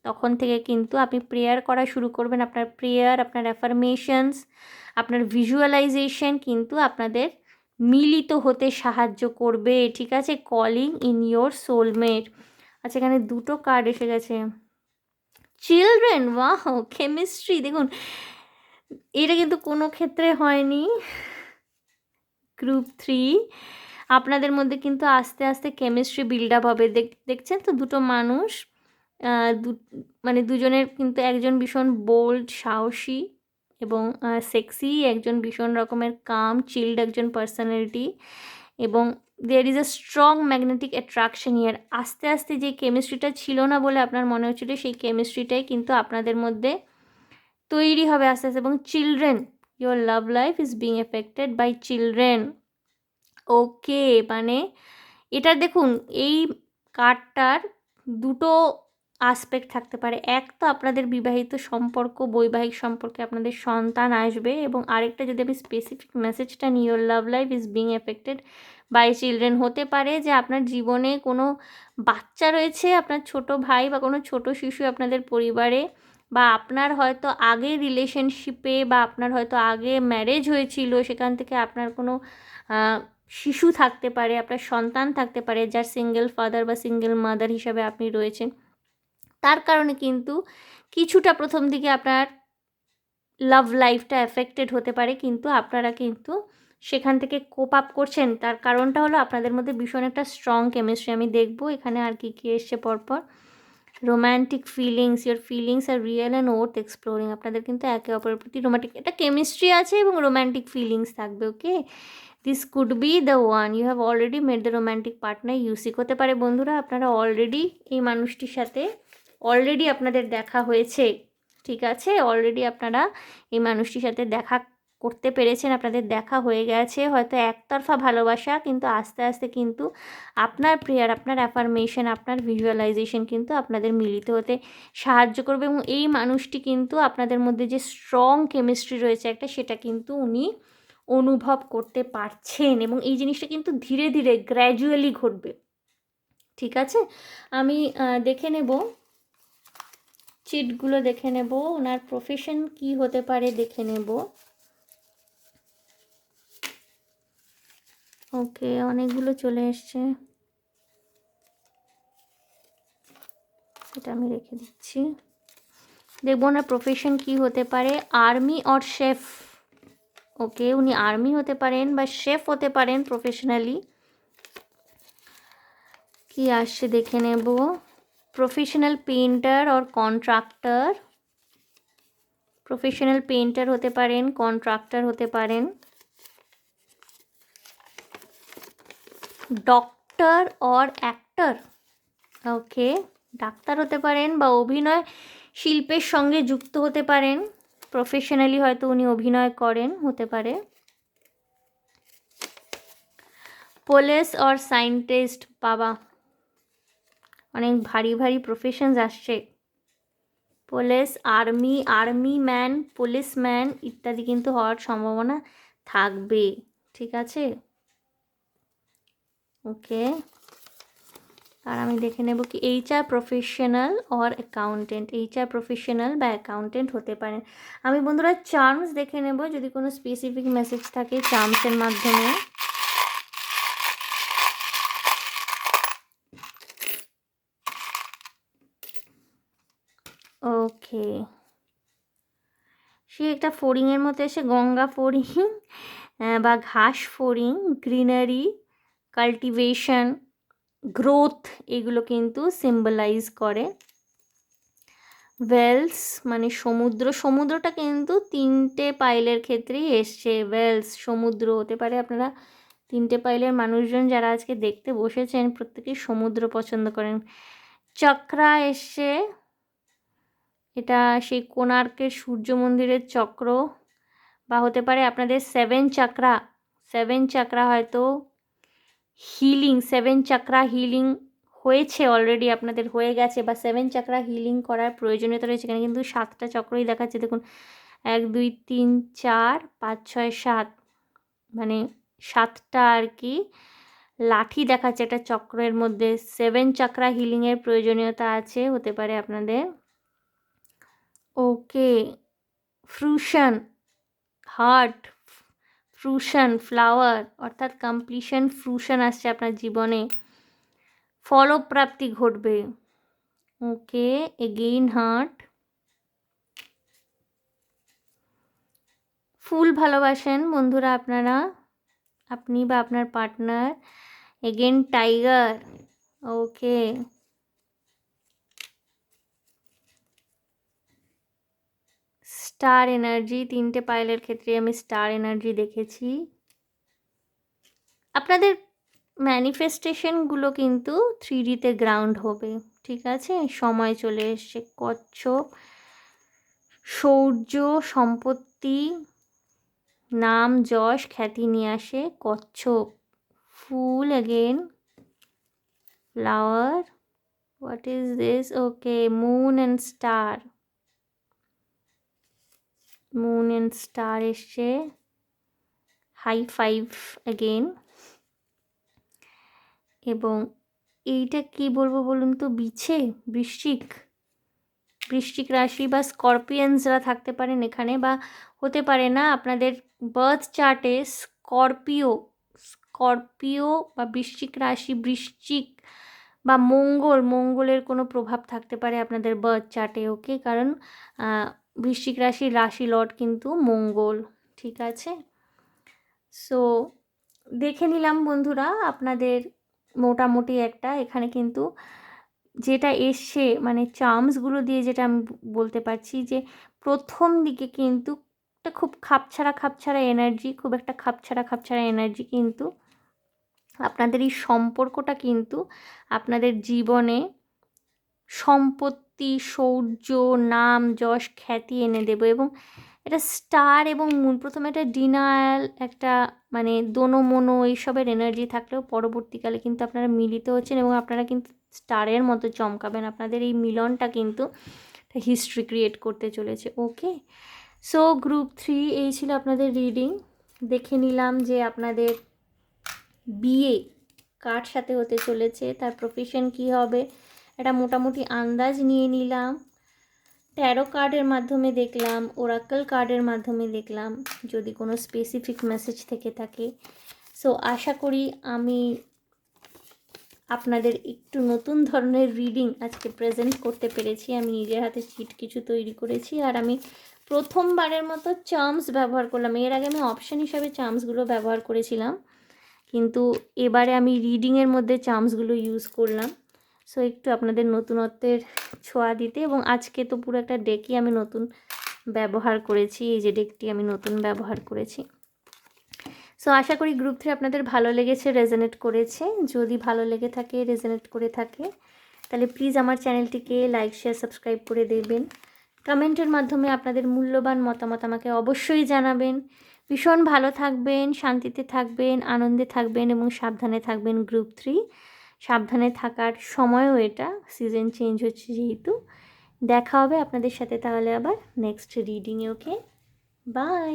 Speaker 1: তখন থেকে কিন্তু আপনি প্রেয়ার করা শুরু করবেন। আপনার প্রেয়ার, আপনার অ্যাফার্মেশনস, আপনার ভিজুয়ালাইজেশন কিন্তু আপনাদের মিলিত হতে সাহায্য করবে, ঠিক আছে। কলিং ইন ইয়োর সোলমেট, আচ্ছা এখানে দুটো কার্ড এসে গেছে। চিলড্রেন, ওয়াও, কেমিস্ট্রি, দেখুন এটা কিন্তু কোনো ক্ষেত্রে হয়নি। গ্রুপ 3 আপনাদের মধ্যে কিন্তু আস্তে আস্তে কেমিস্ট্রি বিল্ড আপ হবে। দেখছেন তো দুটো মানুষ, মানে দুজনের কিন্তু একজন ভীষণ বোল্ড, সাহসী এবং সেক্সি, একজন ভীষণ রকমের কাম চিল্ড একজন পার্সোনালিটি, এবং there is a strong magnetic attraction ইয়ার। আস্তে আস্তে যে কেমিস্ট্রিটা ছিল না বলে আপনার মনে হচ্ছিল, সেই কেমিস্ট্রিটাই কিন্তু আপনাদের মধ্যে তৈরি হবে আস্তে আস্তে। এবং children, your love life is being affected by children, okay. মানে এটা দেখুন এই কার্ডটার দুটো আসপেক্ট থাকতে পারে, এক তো আপনাদের বিবাহিত সম্পর্ক, বৈবাহিক সম্পর্কে আপনাদের সন্তান আসবে, এবং আরেকটা যদি আমি স্পেসিফিক মেসেজটা নিই, your love life is being affected by children, হতে পারে যে আপনার জীবনে কোনো বাচ্চা রয়েছে, আপনার ছোট ভাই বা কোনো ছোট শিশু আপনাদের পরিবারে, বা আপনার হয়তো আগে রিলেশনশিপে বা আপনার হয়তো আগে ম্যারেজ হয়েছিল, সেখান থেকে আপনার কোনো শিশু থাকতে পারে, আপনার সন্তান থাকতে পারে, যার সিঙ্গেল ফাদার বা সিঙ্গেল মাদার হিসাবে আপনি রয়েছেন। তার কারণে কিন্তু কিছুটা প্রথম দিকে আপনার লাভ লাইফটা এফেক্টেড হতে পারে, কিন্তু আপনারা কিন্তু সেখান থেকে কোপ আপ করছেন। তার কারণটা হলো আপনাদের মধ্যে ভীষণ একটা স্ট্রং কেমিস্ট্রি। আমি দেখব এখানে আর কী কী এসছে পরপর। Romantic feelings, your feelings are real and worth exploring, আপনাদের কিন্তু একে অপরের প্রতি রোম্যান্টিক একটা কেমিস্ট্রি আছে এবং রোম্যান্টিক ফিলিংস থাকবে, okay. This could be the one, you have already made the romantic partner ইউসিক, হতে পারে বন্ধুরা আপনারা অলরেডি এই মানুষটির সাথে অলরেডি আপনাদের দেখা হয়েছে, ঠিক আছে। অলরেডি আপনারা এই মানুষটির সাথে দেখা করতে পেরেছেন, আপনাদের দেখা হয়ে গেছে, হয়তো একতরফা ভালোবাসা, কিন্তু আস্তে আস্তে কিন্তু আপনার প্রেয়ার, আপনার অ্যাফার্মেশন, আপনার ভিজুয়ালাইজেশন কিন্তু আপনাদের মিলিত হতে সাহায্য করবে, এবং এই মানুষটি কিন্তু আপনাদের মধ্যে যে স্ট্রং কেমিস্ট্রি রয়েছে একটা, সেটা কিন্তু উনি অনুভব করতে পারছেন, এবং এই জিনিসটা কিন্তু ধীরে ধীরে গ্র্যাজুয়ালি ঘটবে, ঠিক আছে। আমি দেখে নেব চিটগুলো, দেখে নেব ওনার প্রফেশন কি হতে পারে, দেখে নেব। ওকে, অনেকগুলো চলে এসছে, এটা আমি রেখে দিচ্ছি। দেখবো ওনার প্রফেশন কি হতে পারে। আর্মি অর শেফ, ওকে, উনি আর্মি হতে পারেন বা শেফ হতে পারেন প্রফেশনালি। কি আসছে দেখে নেব। Professional painter or contractor, professional painter হতে পারেন, কন্ট্রাক্টর হতে পারেন। Doctor or actor, okay, doctor হতে পারেন বা অভিনয় শিল্পের সঙ্গে যুক্ত হতে পারেন, প্রফেশনালি হয়তো উনি অভিনয় করেন, হতে পারে। পুলিশ অর সায়েন্টিস্ট, বাবা অনেক ভারী ভারী প্রফেশনস আসছে। পুলিশ, আর্মি ম্যান, পুলিশম্যান ইত্যাদি কিন্তু হওয়ার সম্ভাবনা থাকবে, ঠিক আছে, ওকে। আর আমি দেখে নেব কি HR professional or accountant, HR professional বা অ্যাকাউন্টেন্ট হতে পারেন। আমি বন্ধুরা চার্মস দেখে নেব যদি কোনো স্পেসিফিক মেসেজ থাকে চার্মসের মাধ্যমে। ওকে, সে একটা ফড়িংয়ের মতো এসে গঙ্গা ফড়িং বা ঘাস ফড়িং, গ্রিনারি, কাল্টিভেশন, গ্রোথ এগুলো কিন্তু সিম্বলাইজ করে। ওয়েলস মানে সমুদ্র, সমুদ্রটা কিন্তু 3টে পাইলের ক্ষেত্রেই এসছে। ওয়েলস সমুদ্র হতে পারে। আপনারা 3টে পাইলের মানুষজন যারা আজকে দেখতে বসেছেন প্রত্যেকেই সমুদ্র পছন্দ করেন। চক্রা এসছে, এটা সেই কোণার্কের সূর্য মন্দিরের চক্র, বা হতে পারে আপনাদের 7 চাকরা হয়তো হিলিং, 7 চাকরা হিলিং হয়েছে অলরেডি, আপনাদের হয়ে গেছে, বা 7 চাকরা হিলিং করার প্রয়োজনীয়তা রয়েছে। এখানে কিন্তু 7টা চক্রই দেখাচ্ছে, দেখুন 1 2 3 4 5 6 7, মানে 7টা আর কি লাঠি দেখাচ্ছে একটা চক্রের মধ্যে। 7 চাকরা হিলিংয়ের প্রয়োজনীয়তা আছে, হতে পারে আপনাদের। ওকে, ফ্রুশন, হার্ট, ফ্রুশন, ফ্লাওয়ার, অর্থাৎ কমপ্লিশন, ফ্রুশন আসছে আপনার জীবনে, ফলপ্রাপ্তি ঘটবে। ওকে, এগেইন হার্ট, ফুল ভালোবাসেন বন্ধুরা আপনারা, আপনি বা আপনার partner. Again tiger. Okay, star energy, 3টে পাইলের ক্ষেত্রে আমি স্টার এনার্জি দেখেছি। আপনাদের ম্যানিফেস্টেশনগুলো কিন্তু 3Dতে গ্রাউন্ড হবে, ঠিক আছে? সময় চলে এসছে। কচ্ছপ, শৌর্য, সম্পত্তি, নাম যশ খ্যাতি নিয়ে আসে কচ্ছপ। ফুল again, flower, what is this? Okay, moon and star, moon and star এসছে। High five again. এবং এইটা কি বলবো বলুন তো, বিছে, বৃশ্চিক, বৃশ্চিক রাশি বা স্করপিয়ানসরা থাকতে পারেন এখানে, বা হতে পারে না আপনাদের বার্থ চার্টে স্করপিও, স্করপিও বা বৃশ্চিক রাশি, বৃশ্চিক বা মঙ্গলের কোনো প্রভাব থাকতে পারে আপনাদের বার্থ চার্টে। ওকে, কারণ বৃশ্চিক রাশির রাশি লর্ড কিন্তু মঙ্গল, ঠিক আছে? সো দেখে নিলাম বন্ধুরা আপনাদের মোটামুটি একটা, এখানে কিন্তু যেটা এসছে মানে চার্মসগুলো দিয়ে যেটা আমি বলতে পারছি যে প্রথম দিকে কিন্তু একটা খুব খাপছাড়া এনার্জি, খুব একটা খাপছাড়া এনার্জি, কিন্তু আপনাদের এই সম্পর্কটা কিন্তু আপনাদের জীবনে সম্পত্তি, শৌর্য, নাম যশ খ্যাতি এনে দেবে। এবং এটা স্টার এবং মুন, প্রথমে একটা ডিনায়াল, একটা মানে দোনো মোনো এইসবের এনার্জি থাকলেও পরবর্তীকালে কিন্তু আপনারা মিলিত হচ্ছেন এবং আপনারা কিন্তু স্টারের মতো চমকাবেন। আপনাদের এই মিলনটা কিন্তু হিস্ট্রি ক্রিয়েট করতে চলেছে। ওকে, সো গ্রুপ 3 এই ছিল আপনাদের রিডিং। দেখে নিলাম যে আপনাদের বিয়ে কার সাথে হতে চলেছে, তার প্রফেশন কি হবে, এটা মোটামুটি আন্দাজ নিয়ে নিলাম। ট্যারো কার্ডের মাধ্যমে দেখলাম, ওরাকল কার্ডের মাধ্যমে দেখলাম, যদি কোনো স্পেসিফিক মেসেজ থেকে থাকে। সো আশা করি আমি আপনাদের একটু নতুন ধরনের রিডিং আজকে প্রেজেন্ট করতে পেরেছি। আমি নিজের হাতে চিট কিছু তৈরি করেছি, আর আমি প্রথমবারের মতো চার্মস ব্যবহার করলাম। এর আগে আমি অপশান হিসাবে চার্মসগুলো ব্যবহার করেছিলাম, কিন্তু এবারে আমি রিডিংয়ের মধ্যে চার্মসগুলো ইউজ করলাম। সো একটু আপনাদের নতুনত্বের ছোঁয়া দিতে, এবং আজকে তো পুরো একটা ডেকই আমি নতুন ব্যবহার করেছি, এই যে ডেকটি আমি নতুন ব্যবহার করেছি। সো আশা করি গ্রুপ 3 আপনাদের ভালো লেগেছে, রেজোনেট করেছে। যদি ভালো লেগে থাকে, রেজোনেট করে থাকে, তাহলে প্লিজ আমার চ্যানেলটিকে লাইক শেয়ার সাবস্ক্রাইব করে দেবেন। কমেন্টের মাধ্যমে আপনাদের মূল্যবান মতামত আমাকে অবশ্যই জানাবেন। ভীষণ ভালো থাকবেন, শান্তিতে থাকবেন, আনন্দে থাকবেন এবং সাবধানে থাকবেন গ্রুপ 3। সাবধানে থাকার সময়ও এটা, সিজন চেঞ্জ হচ্ছে যেহেতু। দেখা হবে আপনাদের সাথে তাহলে আবার নেক্সট রিডিংয়ে। Okay, by.